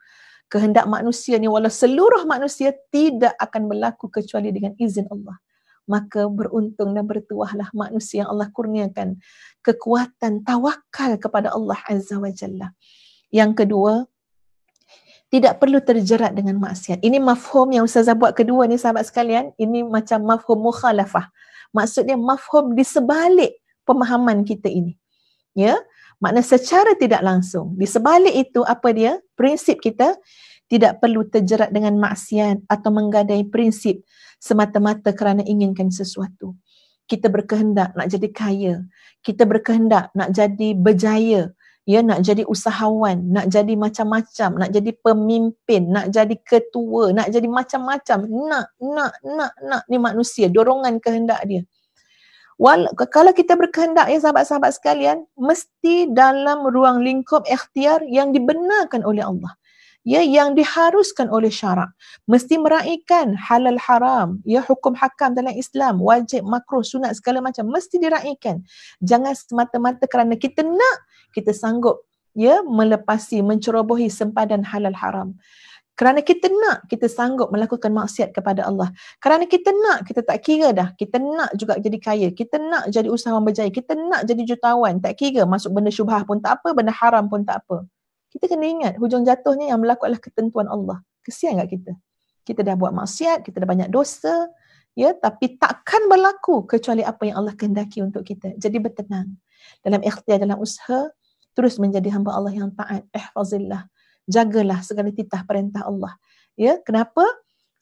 Kehendak manusia ni, walau seluruh manusia tidak akan berlaku kecuali dengan izin Allah. Maka beruntung dan bertuahlah manusia yang Allah kurniakan kekuatan tawakal kepada Allah Azza wa Jalla. Yang kedua, tidak perlu terjerat dengan maksiat. Ini mafhum yang Ustazah buat kedua ni sahabat sekalian. Ini macam mafhum mukhalafah. Maksudnya mafhum di sebalik pemahaman kita ini. Ya, makna secara tidak langsung. Di sebalik itu apa dia? Prinsip kita, tidak perlu terjerat dengan maksiat atau menggadai prinsip semata-mata kerana inginkan sesuatu. Kita berkehendak nak jadi kaya, kita berkehendak nak jadi berjaya, ya, nak jadi usahawan, nak jadi macam-macam, nak jadi pemimpin, nak jadi ketua, nak jadi macam-macam, nak ni manusia, dorongan kehendak dia. Kalau kita berkehendak, ya sahabat-sahabat sekalian, mesti dalam ruang lingkup ikhtiar yang dibenarkan oleh Allah, ya, yang diharuskan oleh syarak, mesti meraihkan halal haram, ya, hukum hakam dalam Islam, wajib, makruh, sunat, segala macam mesti diraihkan. Jangan semata-mata kerana kita nak, kita sanggup, ya, melepasi, mencerobohi sempadan halal haram. Kerana kita nak, kita sanggup melakukan maksiat kepada Allah. Kerana kita nak, kita tak kira dah. Kita nak juga jadi kaya. Kita nak jadi usahawan berjaya. Kita nak jadi jutawan. Tak kira masuk benda syubhah pun tak apa, benda haram pun tak apa. Kita kena ingat, hujung jatuhnya yang berlaku adalah ketentuan Allah. Kesian tak kita? Kita dah buat maksiat, kita dah banyak dosa, ya, tapi takkan berlaku kecuali apa yang Allah kehendaki untuk kita. Jadi bertenang. Dalam ikhtiar, dalam usaha, terus menjadi hamba Allah yang taat. Ihfazillah. Jagalah segala titah perintah Allah. Ya, kenapa?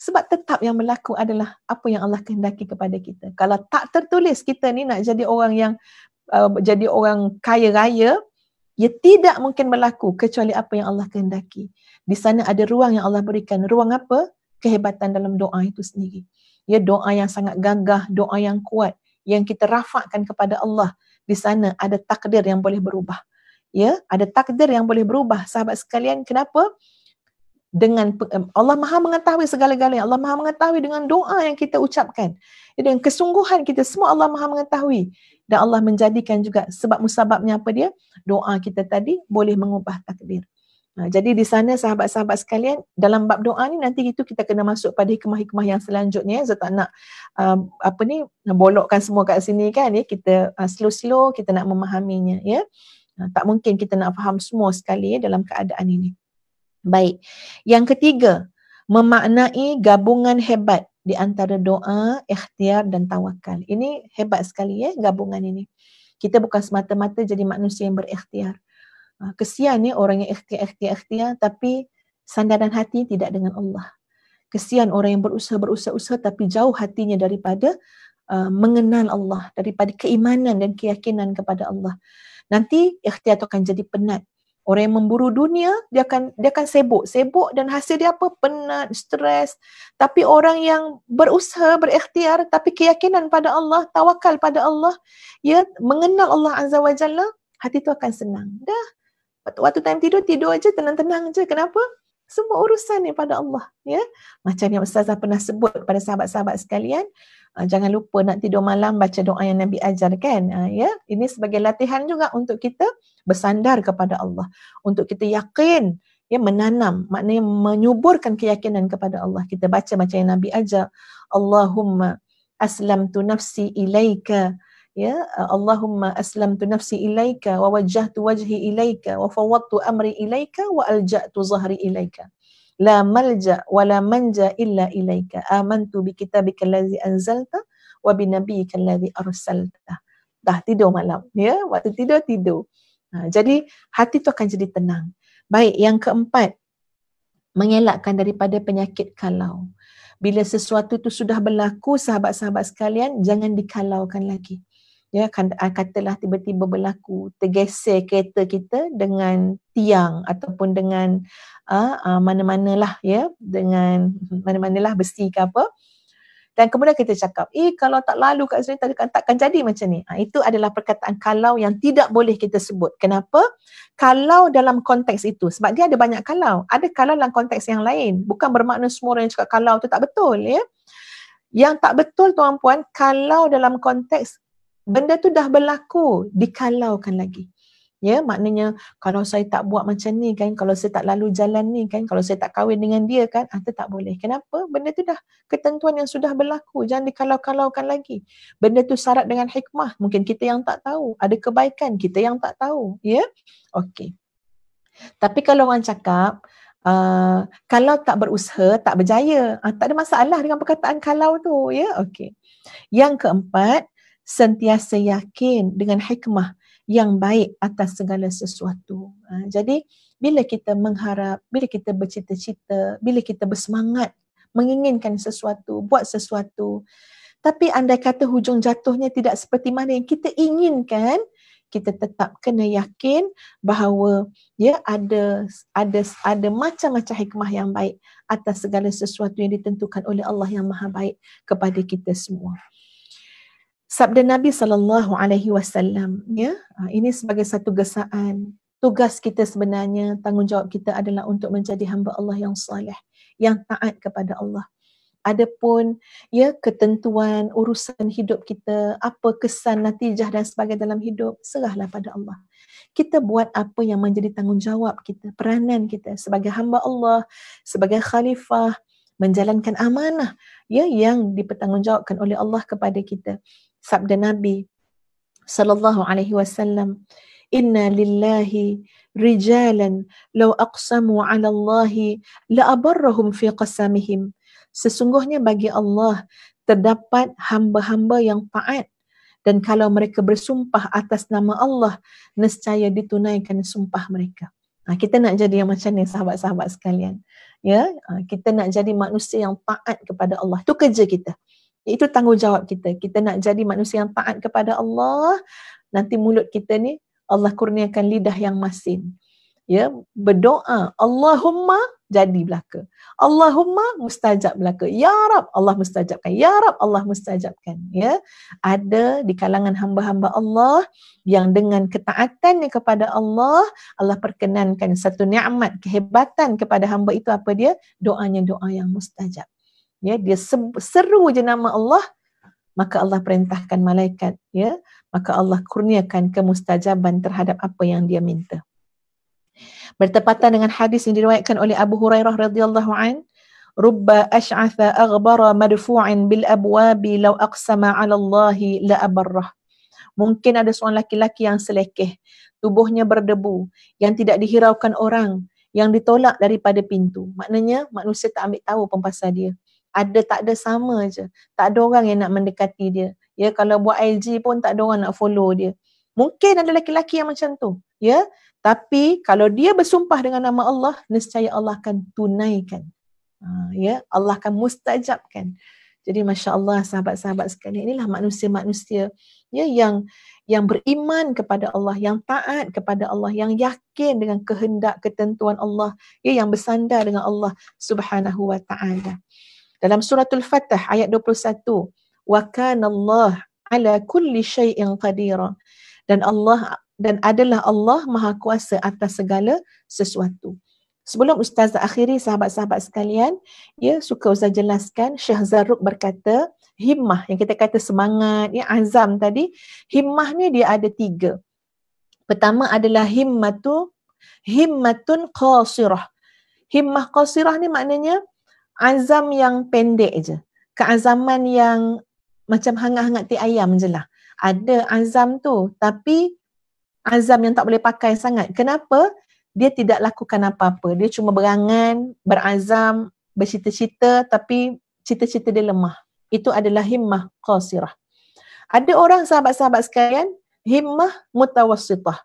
Sebab tetap yang berlaku adalah apa yang Allah kehendaki kepada kita. Kalau tak tertulis kita ni nak jadi orang yang jadi orang kaya raya, ia tidak mungkin berlaku kecuali apa yang Allah kehendaki. Di sana ada ruang yang Allah berikan. Ruang apa? Kehebatan dalam doa itu sendiri. Ya, doa yang sangat gagah, doa yang kuat, yang kita rafakkan kepada Allah. Di sana ada takdir yang boleh berubah. Ya, ada takdir yang boleh berubah, sahabat sekalian. Kenapa? Dengan Allah Maha mengetahui segala-galanya. Allah Maha mengetahui dengan doa yang kita ucapkan. Dengan kesungguhan kita, semua Allah Maha mengetahui. Dan Allah menjadikan juga sebab musababnya apa dia? Doa kita tadi boleh mengubah takdir. Jadi di sana sahabat-sahabat sekalian, dalam bab doa ni nanti itu kita kena masuk pada hikmah-hikmah yang selanjutnya. Saya tak nak bolokkan semua kat sini kan, ya. Kita slow-slow kita nak memahaminya, ya. Tak mungkin kita nak faham semua sekali, ya, dalam keadaan ini. Baik. Yang ketiga, memaknai gabungan hebat di antara doa, ikhtiar dan tawakal. Ini hebat sekali, ya, gabungan ini. Kita bukan semata-mata jadi manusia yang berikhtiar. Kesian, ya, orang yang ikhtiar tapi sandaran hati tidak dengan Allah. Kesian orang yang berusaha tapi jauh hatinya daripada mengenal Allah, daripada keimanan dan keyakinan kepada Allah. Nanti ikhtiar itu akan jadi penat. Orang yang memburu dunia, dia akan sibuk dan hasil dia apa? Penat, stres. Tapi orang yang berusaha, berikhtiar, tapi keyakinan pada Allah, tawakal pada Allah, ya, mengenal Allah Azza wa Jalla, hati itu akan senang. Dah, waktu time tidur aja, tenang-tenang aja. Kenapa? Semua urusan ni pada Allah, ya. Macam yang Ustazah pernah sebut pada sahabat-sahabat sekalian, jangan lupa nak tidur malam baca doa yang Nabi ajarkan, ya. Ini sebagai latihan juga untuk kita bersandar kepada Allah, untuk kita yakin, ya, menanam, maknanya menyuburkan keyakinan kepada Allah. Kita baca macam yang Nabi ajar, Allahumma aslamtu nafsi ilaika, ya, Allahumma aslamtu nafsi ilaika wa wajjahtu wajhi ilaika wa fawwadtu amri ilaika wa alja'tu zahri ilaika la malja wa la manja illa ilaika amantu bi kitabika allazi anzalta wa bi nabiyyika allazi arsalta. Dah tidur malam, ya, waktu tidur. Jadi hati tu akan jadi tenang. Baik, yang keempat, mengelakkan daripada penyakit kalau. Bila sesuatu tu sudah berlaku, sahabat-sahabat sekalian, jangan dikalaukan lagi. Ya, katalah tiba-tiba berlaku tergeser kereta kita dengan tiang ataupun dengan mana-manalah, ya, dengan mana-manalah besi ke apa, dan kemudian kita cakap, kalau tak lalu kat sini takkan jadi macam ni. Itu adalah perkataan kalau yang tidak boleh kita sebut. Kenapa? Kalau dalam konteks itu, sebab dia ada banyak kalau. Ada kalau dalam konteks yang lain. Bukan bermakna semua orang yang cakap kalau tu tak betul, ya. Yang tak betul, tuan-puan, kalau dalam konteks benda tu dah berlaku, dikalaukan lagi. Ya, maknanya kalau saya tak buat macam ni kan, kalau saya tak lalu jalan ni kan, kalau saya tak kahwin dengan dia kan, itu tak boleh. Kenapa? Benda tu dah ketentuan yang sudah berlaku, jangan dikalau-kalaukan lagi. Benda tu syarat dengan hikmah, mungkin kita yang tak tahu, ada kebaikan kita yang tak tahu, ya. Okey. Tapi kalau orang cakap kalau tak berusaha tak berjaya, tak ada masalah dengan perkataan kalau tu, ya. Okey. Yang keempat, sentiasa yakin dengan hikmah yang baik atas segala sesuatu. Jadi bila kita mengharap, bila kita bercita-cita, bila kita bersemangat menginginkan sesuatu, buat sesuatu, tapi andai kata hujung jatuhnya tidak seperti mana yang kita inginkan, kita tetap kena yakin bahawa ada macam-macam hikmah yang baik atas segala sesuatu yang ditentukan oleh Allah yang Maha Baik kepada kita semua. Sabda Nabi SAW, ini sebagai satu gesaan. Tugas kita sebenarnya, tanggungjawab kita adalah untuk menjadi hamba Allah yang saleh, yang taat kepada Allah. Adapun ketentuan urusan hidup kita, apa kesan, natijah dan sebagainya dalam hidup, serahlah pada Allah. Kita buat apa yang menjadi tanggungjawab kita, peranan kita sebagai hamba Allah, sebagai khalifah, menjalankan amanah yang dipertanggungjawabkan oleh Allah kepada kita. Sabda Nabi SAW, inna lillahi rijalan law aqsamu 'ala Allahi la abarrahum fi qasamihim. Sesungguhnya bagi Allah terdapat hamba-hamba yang taat, dan kalau mereka bersumpah atas nama Allah, nescaya ditunaikan sumpah mereka. Kita nak jadi yang macam ni, sahabat-sahabat sekalian. Kita nak jadi manusia yang taat kepada Allah. Itu kerja kita. Itu tanggungjawab kita. Kita nak jadi manusia yang taat kepada Allah. Nanti mulut kita ni Allah kurniakan lidah yang masin. Berdoa, Allahumma jadi belaka. Allahumma mustajab belaka. Ya Rab, Allah mustajabkan. Ya Rab, Allah mustajabkan. Ada di kalangan hamba-hamba Allah yang dengan ketaatannya kepada Allah, Allah perkenankan satu nikmat, kehebatan kepada hamba itu. Apa dia? Doanya doa yang mustajab. Dia seru je nama Allah, maka Allah perintahkan malaikat, maka Allah kurniakan kemustajaban terhadap apa yang dia minta. Bertepatan dengan hadis yang diriwayatkan oleh Abu Hurairah radhiyallahu an, rubba ash'atha aghbara madfu'in bil abwabi law aqsama 'ala Allahi la abarrah. Mungkin ada seorang laki-laki yang selekeh, tubuhnya berdebu, yang tidak dihiraukan orang, yang ditolak daripada pintu. Maknanya manusia tak ambil tahu pun pasal dia. Ada tak ada sama je. Tak ada orang yang nak mendekati dia. Kalau buat IG pun tak ada orang nak follow dia. Mungkin ada lelaki-lelaki yang macam tu. Tapi kalau dia bersumpah dengan nama Allah, nescaya Allah akan tunaikan. Allah akan mustajabkan. Jadi Masya Allah, sahabat-sahabat sekalian, inilah manusia-manusia yang beriman kepada Allah, yang taat kepada Allah, yang yakin dengan kehendak ketentuan Allah, yang bersandar dengan Allah Subhanahu wa ta'ala. Dalam suratul Fatah ayat 21, wa kana Allah ala kulli syai'in qadira. Dan adalah Allah Maha Kuasa atas segala sesuatu. Sebelum Ustazah akhiri, sahabat-sahabat sekalian, suka Ustaz jelaskan, Syekh Zarruq berkata, himmah, yang kita kata semangat, azam tadi, himmah ni dia ada 3. Pertama adalah himmatun qasirah. Himmah qasirah ni maknanya azam yang pendek je. Keazaman yang macam hangat-hangat ti ayam je lah. Ada azam tu, tapi azam yang tak boleh pakai sangat. Kenapa? Dia tidak lakukan apa-apa. Dia cuma berangan, berazam, bercita-cita, tapi cita-cita dia lemah. Itu adalah himmah qasirah. Ada orang, sahabat-sahabat sekalian, himmah mutawassitah.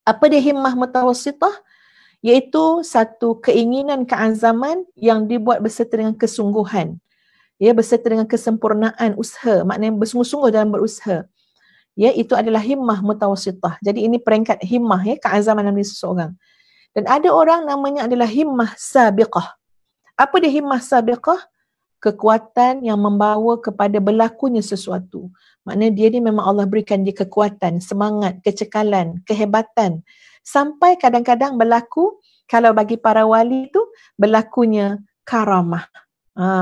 Apa dia himmah mutawassitah? Iaitu satu keinginan keazaman yang dibuat berserta dengan kesungguhan. Berserta dengan kesempurnaan usaha. Maknanya bersungguh-sungguh dalam berusaha. Itu adalah himmah mutawassitah. Jadi ini peringkat himmah, keazaman dalam diri seseorang. Dan ada orang namanya adalah himmah sabiqah. Apa dia himmah sabiqah? Kekuatan yang membawa kepada berlakunya sesuatu. Maknanya dia ni memang Allah berikan dia kekuatan, semangat, kecekalan, kehebatan. Sampai kadang-kadang berlaku, kalau bagi para wali tu, berlakunya karamah.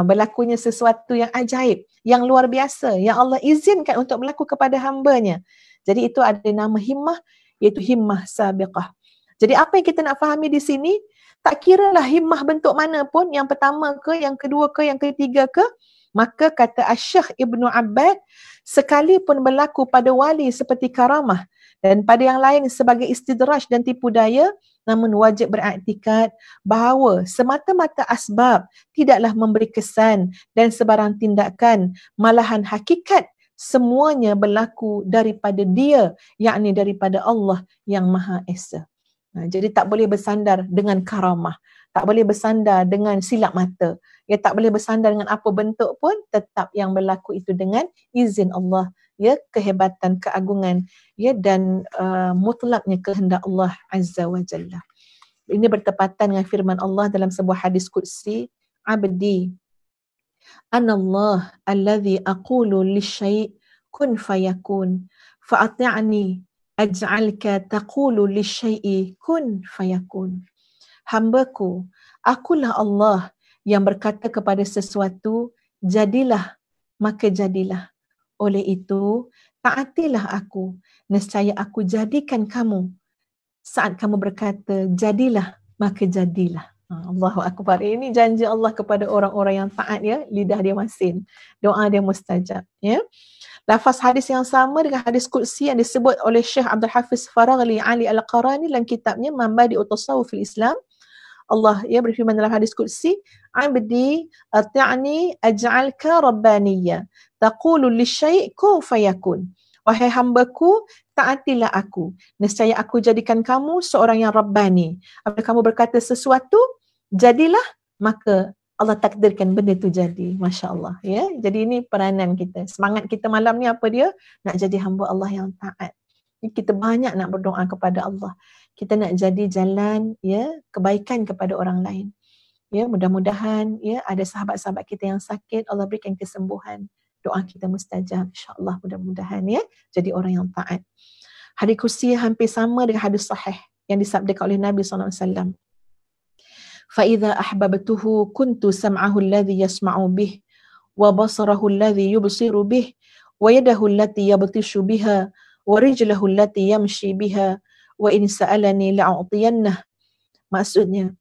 Berlakunya sesuatu yang ajaib, yang luar biasa, yang Allah izinkan untuk berlaku kepada hambanya. Jadi itu ada nama himmah, iaitu himmah sabiqah. Jadi apa yang kita nak fahami di sini, tak kiralah himmah bentuk mana pun, yang pertama ke, yang kedua ke, yang ketiga ke, maka kata Asy-Syaikh Ibnu Abbad, sekalipun berlaku pada wali seperti karamah, dan pada yang lain sebagai istidraj dan tipu daya, namun wajib beriktikad bahawa semata-mata asbab tidaklah memberi kesan dan sebarang tindakan, malahan hakikat semuanya berlaku daripada Dia, yakni daripada Allah yang Maha Esa. Jadi tak boleh bersandar dengan karamah, tak boleh bersandar dengan silap mata, ya, tak boleh bersandar dengan apa bentuk pun, tetap yang berlaku itu dengan izin Allah, ya, kehebatan, keagungan, ya, dan mutlaknya kehendak Allah Azza wa Jalla. Ini bertepatan dengan firman Allah dalam sebuah hadis qudsi, abdi anallah alladhi aqulu lisyai' kun fayakun fa'ati'ni aj'alka taqulu lisyai'i kun fayakun. Hambaku, akulah Allah yang berkata kepada sesuatu, jadilah, maka jadilah. Oleh itu, taatilah aku, nescaya aku jadikan kamu. Saat kamu berkata, jadilah, maka jadilah. Allahu Akbar. Ini janji Allah kepada orang-orang yang taat, ya, lidah dia masin, doa dia mustajab, ya. Lafaz hadis yang sama dengan hadis qudsi yang disebut oleh Syekh Abdul Hafiz Faraghli Ali Al-Qarani dalam kitabnya Mabadi'ut Tasawwuf fil Islam. Allah, ya, berfirman dalam hadis qudsi, abdi ati'ni aj'alka rabbaniyya taqulu lisyai' kun fayakun. Wahai hambaku, taatilah aku, nescaya aku jadikan kamu seorang yang rabbani. Apabila kamu berkata sesuatu, jadilah, maka Allah takdirkan benda itu jadi. Masya Allah, ya. Jadi ini peranan kita. Semangat kita malam ni apa dia? Nak jadi hamba Allah yang taat. Kita banyak nak berdoa kepada Allah. Kita nak jadi jalan, ya, kebaikan kepada orang lain. Ya, mudah-mudahan, ya, ada sahabat-sahabat kita yang sakit, Allah berikan kesembuhan. Doa kita mustajab, insya-Allah, mudah-mudahan, ya, jadi orang yang taat. Hadis qudsi hampir sama dengan hadis sahih yang disabdakan oleh Nabi SAW. فَإِذَا أَحْبَبْتُهُ كُنْتُ سَمْعَهُ الَّذِي يَسْمَعُ بِهِ وَبَصَرَهُ الَّذِي يُبْصِرُ بِهِ وَيَدَهُ الَّتِي يَبْطِشُ بِهَا وَرِجْلَهُ الَّتِي يَمْشِي بِهَا وَإِنْ سَأَلَنِي لَأُعْطِيَنَّهُ. Maksudnya,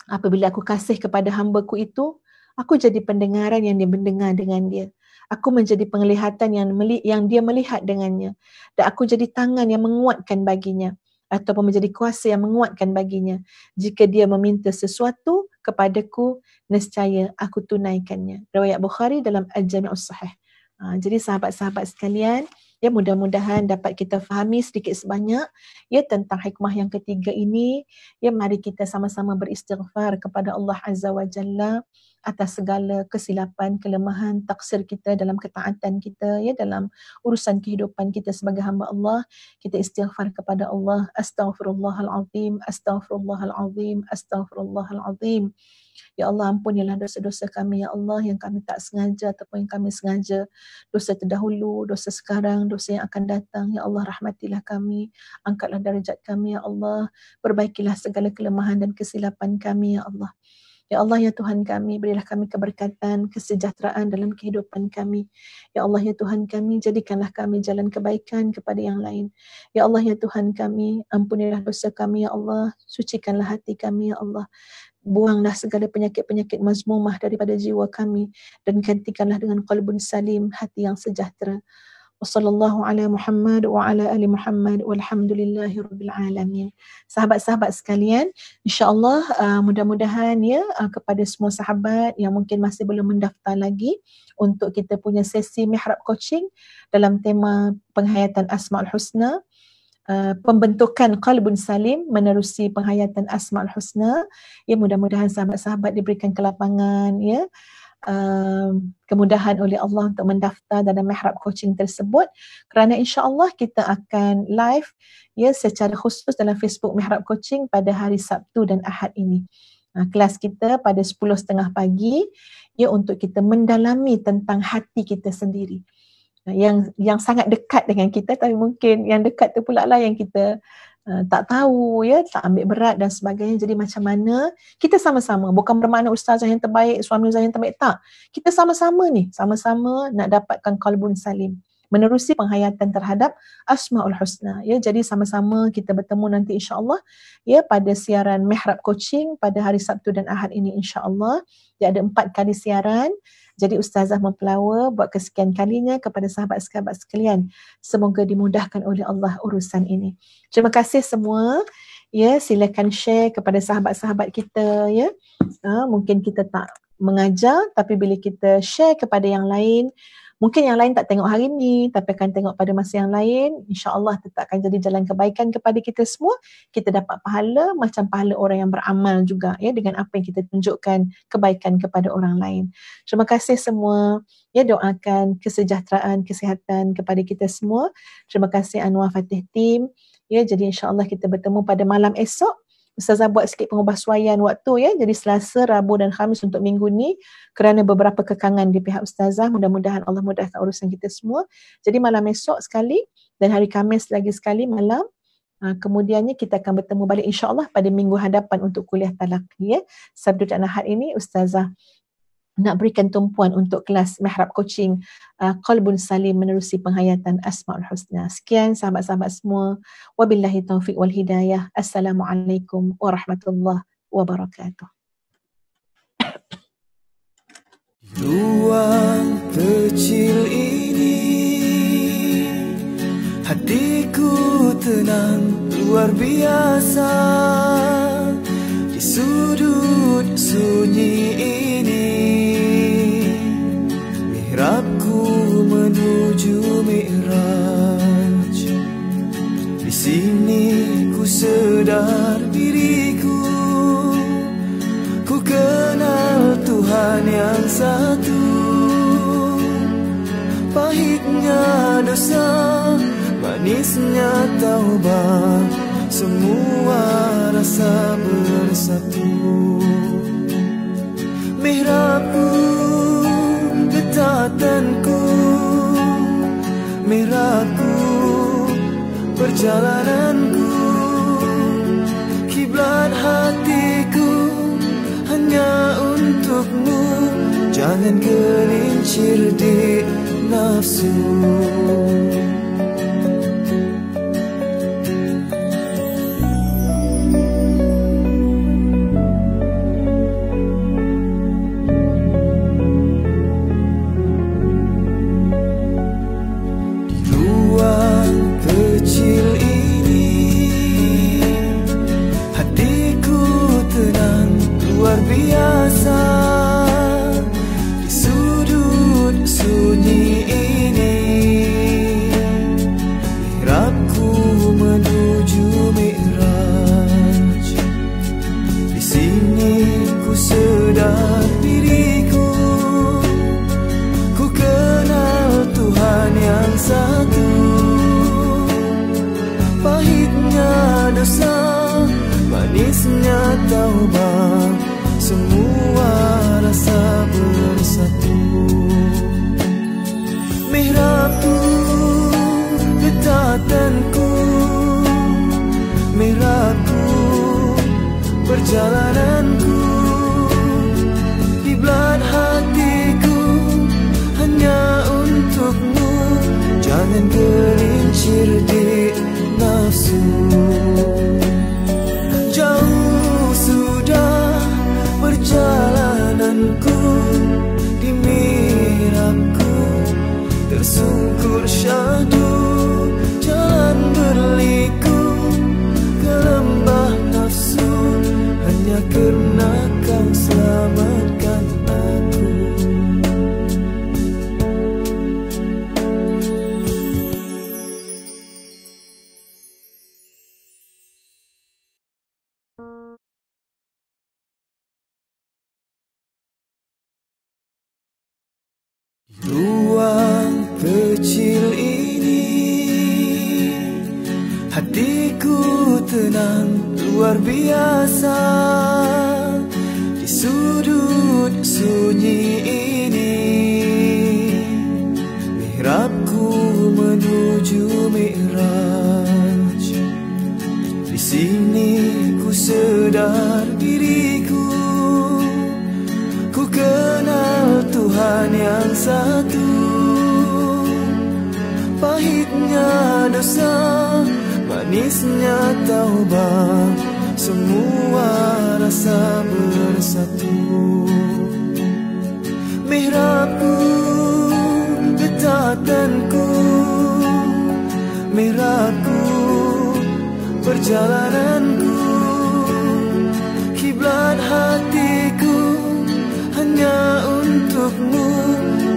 apabila aku kasih kepada hambaku itu, aku jadi pendengaran yang dia mendengar dengan dia. Aku menjadi penglihatan yang dia melihat dengannya. Dan aku jadi tangan yang menguatkan baginya, ataupun menjadi kuasa yang menguatkan baginya. Jika dia meminta sesuatu kepadaku, nescaya aku tunaikannya. Riwayat Bukhari dalam Al-Jami' Sahih. Jadi sahabat-sahabat sekalian, ya, mudah-mudahan dapat kita fahami sedikit sebanyak, ya, tentang hikmah yang ketiga ini. Ya, mari kita sama-sama beristighfar kepada Allah Azza wa Jalla atas segala kesilapan, kelemahan, taksir kita dalam ketaatan kita, ya, dalam urusan kehidupan kita sebagai hamba Allah. Kita istighfar kepada Allah. Astaghfirullahalazim, astaghfirullahalazim, astaghfirullahalazim. Ya Allah, ampunilah dosa-dosa kami, ya Allah, yang kami tak sengaja ataupun yang kami sengaja, dosa terdahulu, dosa sekarang, dosa yang akan datang. Ya Allah, rahmatilah kami, angkatlah darjat kami, ya Allah, perbaikilah segala kelemahan dan kesilapan kami, ya Allah. Ya Allah, ya Tuhan kami, berilah kami keberkatan, kesejahteraan dalam kehidupan kami. Ya Allah, ya Tuhan kami, jadikanlah kami jalan kebaikan kepada yang lain. Ya Allah, ya Tuhan kami, ampunilah dosa kami, ya Allah, sucikanlah hati kami, ya Allah. Buanglah segala penyakit-penyakit mazmumah daripada jiwa kami dan gantikanlah dengan qalbun salim, hati yang sejahtera. Wassallallahu ala Muhammad wa ala ali Muhammad walhamdulillahi rabbil alamin. Sahabat-sahabat sekalian, insya-Allah mudah-mudahan, ya, kepada semua sahabat yang mungkin masih belum mendaftar lagi untuk kita punya sesi mihrab coaching dalam tema penghayatan Asmaul Husna, pembentukan qalbun salim menerusi penghayatan Asmaul Husna. Ya, mudah-mudahan sahabat-sahabat diberikan kelapangan, ya, kemudahan oleh Allah untuk mendaftar dalam mihrab coaching tersebut, kerana insya-Allah kita akan live, ya, secara khusus dalam Facebook mihrab coaching pada hari Sabtu dan Ahad ini. Kelas kita pada 10.30 pagi, ya, untuk kita mendalami tentang hati kita sendiri. Yang sangat dekat dengan kita, tapi mungkin yang dekat tu pula lah yang kita tak tahu, ya, tak ambil berat dan sebagainya. Jadi macam mana kita sama-sama, bukan bermakna ustazah yang terbaik, suami ustazah yang terbaik, tak. Kita sama-sama ni, sama-sama nak dapatkan qalbun salim menerusi penghayatan terhadap Asmaul Husna, ya. Jadi sama-sama kita bertemu nanti insya-Allah, ya, pada siaran mihrab coaching pada hari Sabtu dan Ahad ini insya-Allah. Dia ada 4 kali siaran. Jadi ustazah mempelawa buat kesekian kalinya kepada sahabat-sahabat sekalian. Semoga dimudahkan oleh Allah urusan ini. Terima kasih semua. Ya, silakan share kepada sahabat-sahabat kita, ya. Mungkin kita tak mengajar, tapi bila kita share kepada yang lain, Mungkin yang lain tak tengok hari ni, tapi akan tengok pada masa yang lain. InsyaAllah tetap akan jadi jalan kebaikan kepada kita semua. Kita dapat pahala macam pahala orang yang beramal juga, ya, dengan apa yang kita tunjukkan kebaikan kepada orang lain. Terima kasih semua. Ya, doakan kesejahteraan, kesihatan kepada kita semua. Terima kasih Anwar Fatih Team. Ya, jadi insyaAllah kita bertemu pada malam esok. Ustazah buat sikit pengubahsuaian waktu, ya. Jadi Selasa, Rabu dan Khamis untuk minggu ni kerana beberapa kekangan di pihak Ustazah. Mudah-mudahan Allah mudahkan urusan kita semua. Jadi malam esok sekali dan hari Khamis lagi sekali malam. Kemudiannya kita akan bertemu balik insyaAllah pada minggu hadapan untuk kuliah talaqi, ya. Sabtu dan Ahad ini Ustazah nak berikan tumpuan untuk kelas Mihrab Coaching Qalbun Salim menerusi penghayatan Asmaul Husna. Sekian sahabat-sahabat semua. Wabillahi taufiq wal hidayah. Assalamualaikum warahmatullahi wabarakatuh. Ruang kecil ini hatiku tenang luar biasa. Di sudut sunyi ini mihrabku menuju Mi'raj. Di sini ku sedar diriku, ku kenal Tuhan yang satu. Pahitnya dosa, manisnya taubat, semua rasa bersatu. Mihrabku, getatanku, mihrabku, perjalananku, kiblat hatiku hanya untukmu. Jangan gelincir di nafsu. Biasa di sudut sunyi ini, mihrabku menuju Mi'raj. Di sini ku sedar diriku, ku kenal Tuhan yang satu. Pahitnya dosa, manisnya taubat, semua rasa bersatu. Mihrabku, getatanku, mihrabku, perjalananku, kiblat hatiku hanya untukmu. Jangan gelincir di nafsu. Jauh sudah perjalananku, di mihrabku tersungkur syahdu. Jalan berliku ke lembah nafsu, hanya karena kau selamatkan aku. Ruang kecil ini hatiku tenang luar biasa. Di sudut sunyi ini mihrabku menuju Mi'raj. Di sini ku sedar diriku, ku kenal Tuhan yang satu. Pahitnya dosa, manisnya taubat, semua rasa bersatu. Mihrabku, getatanku, mihrabku, perjalananku, kiblat hatiku hanya untukmu.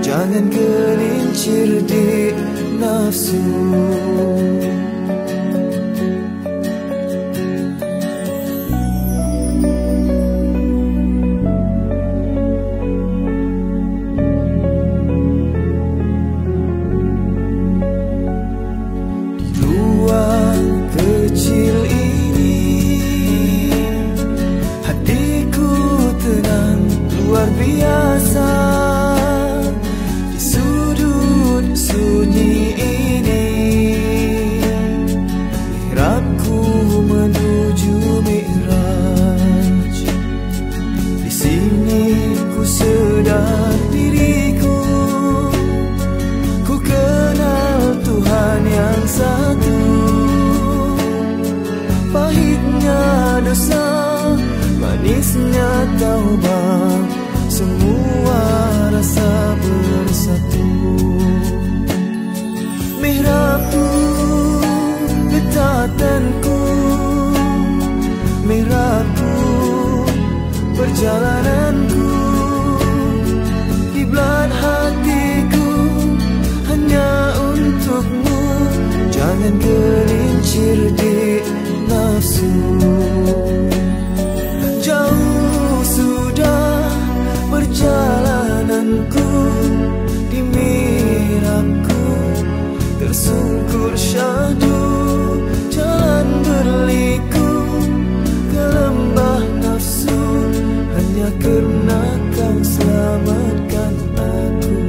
jangan gelincir di nafsu. Kecil ini hatiku tenang luar biasa. Di sudut sunyi ini mihrabku menuju mi'raj. Di sini ku sedar diriku, ku kenal Tuhan yang satu. Pahitnya dosa, manisnya taubat, semua rasa bersatu. Mihrabku, getatanku, mihrabku, perjalananku, kiblat hatiku hanya untukmu. Jangan gelincir di nafsu. Jauh sudah perjalananku, di mihrabku tersungkur syahdu. Jalan berliku ke lembah nafsu, hanya karena kau selamatkan aku.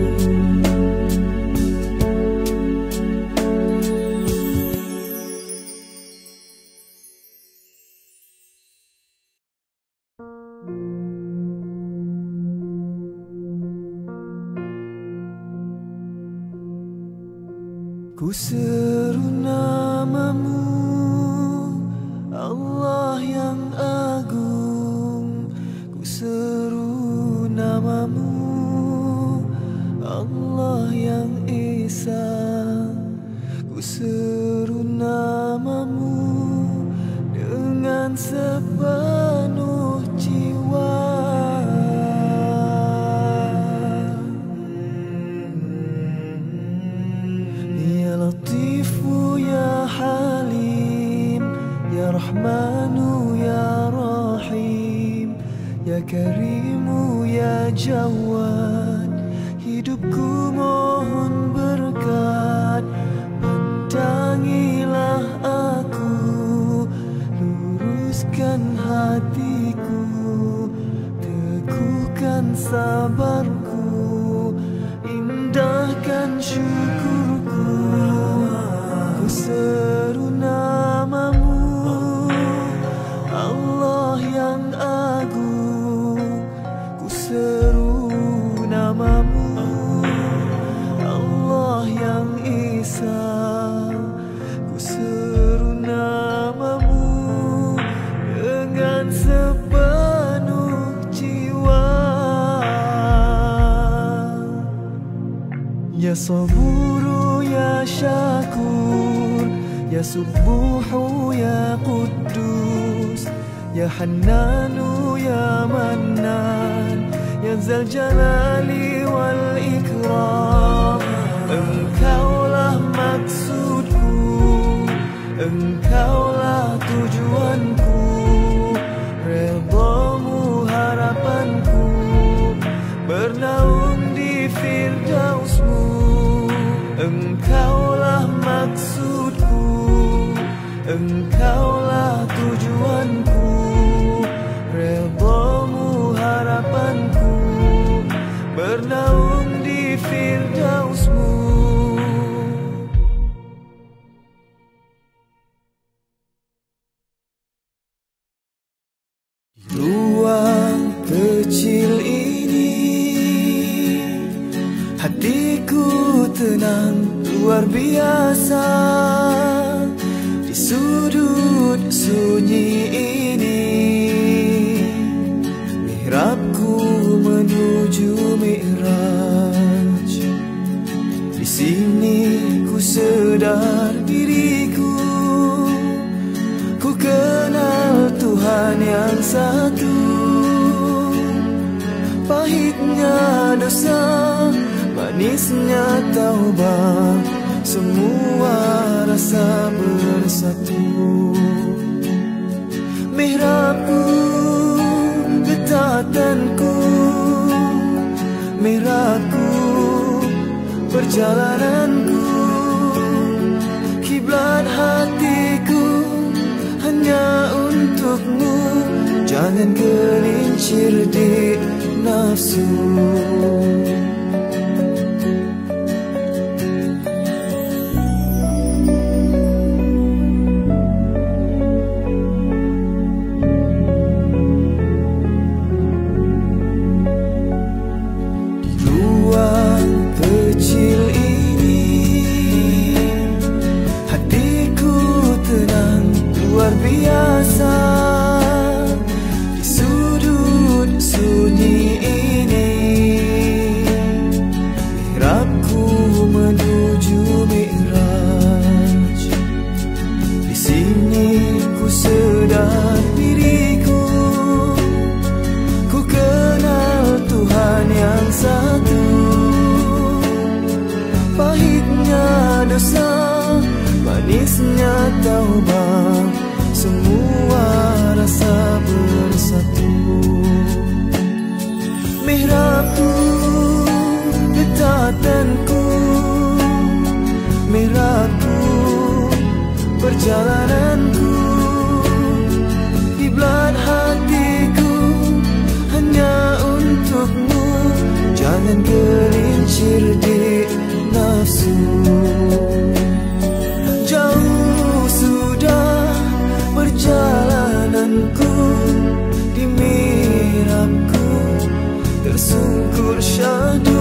Ku seru namamu, Allah yang agung. Ku seru namamu, Allah yang Esa. Ku seru namamu dengan sepenuh jiwa. Latifu ya Halim, ya Rahmanu ya Rahim, ya Karimu ya Jawad. Hidupku mohon berkat, pandangilah aku, luruskan hatiku, teguhkan sabarku, indahkan syukurku. Ku seru namamu, Allah yang agung. Ku seru namamu, Allah yang Esa. Ku seru namamu dengan sepenuh jiwa. Ya Saburu ya Syakur, ya Subuhu ya Quddus, ya Hannanu ya Mannan, ya Zal Jalali wal Ikram. Engkaulah maksudku, engkaulah tujuanku, redamu harapanku, bernaung di firdausmu. Engkaulah maksudku, engkaulah tujuanku, redamu harapanku, bernaung di firdausmu. Ruang kecil ini hatiku tenang luar biasa. Di sudut sunyi ini mihrabku menuju mi'raj. Di sini ku sedar diriku, ku kenal Tuhan yang satu. Pahitnya dosa, manisnya taubat, semua rasa bersatu. Mihrabku, ketatanku, mihrabku, perjalananku, kiblat hatiku hanya untukmu. Jangan gelincir di nafsu. Biasa di sudut sunyi ini, mihrabku menuju Mi'raj. Di sini ku sedar diriku, ku kenal Tuhan yang satu. Pahitnya dosa, manisnya taubat, semua rasa bersatu. Mihrabku, ketatanku, mihrabku, perjalananku, kiblat hatiku hanya untukmu. Jangan gelincir di nafsu. Jauh sudah perjalananku, di mihrabku tersungkur syahdu.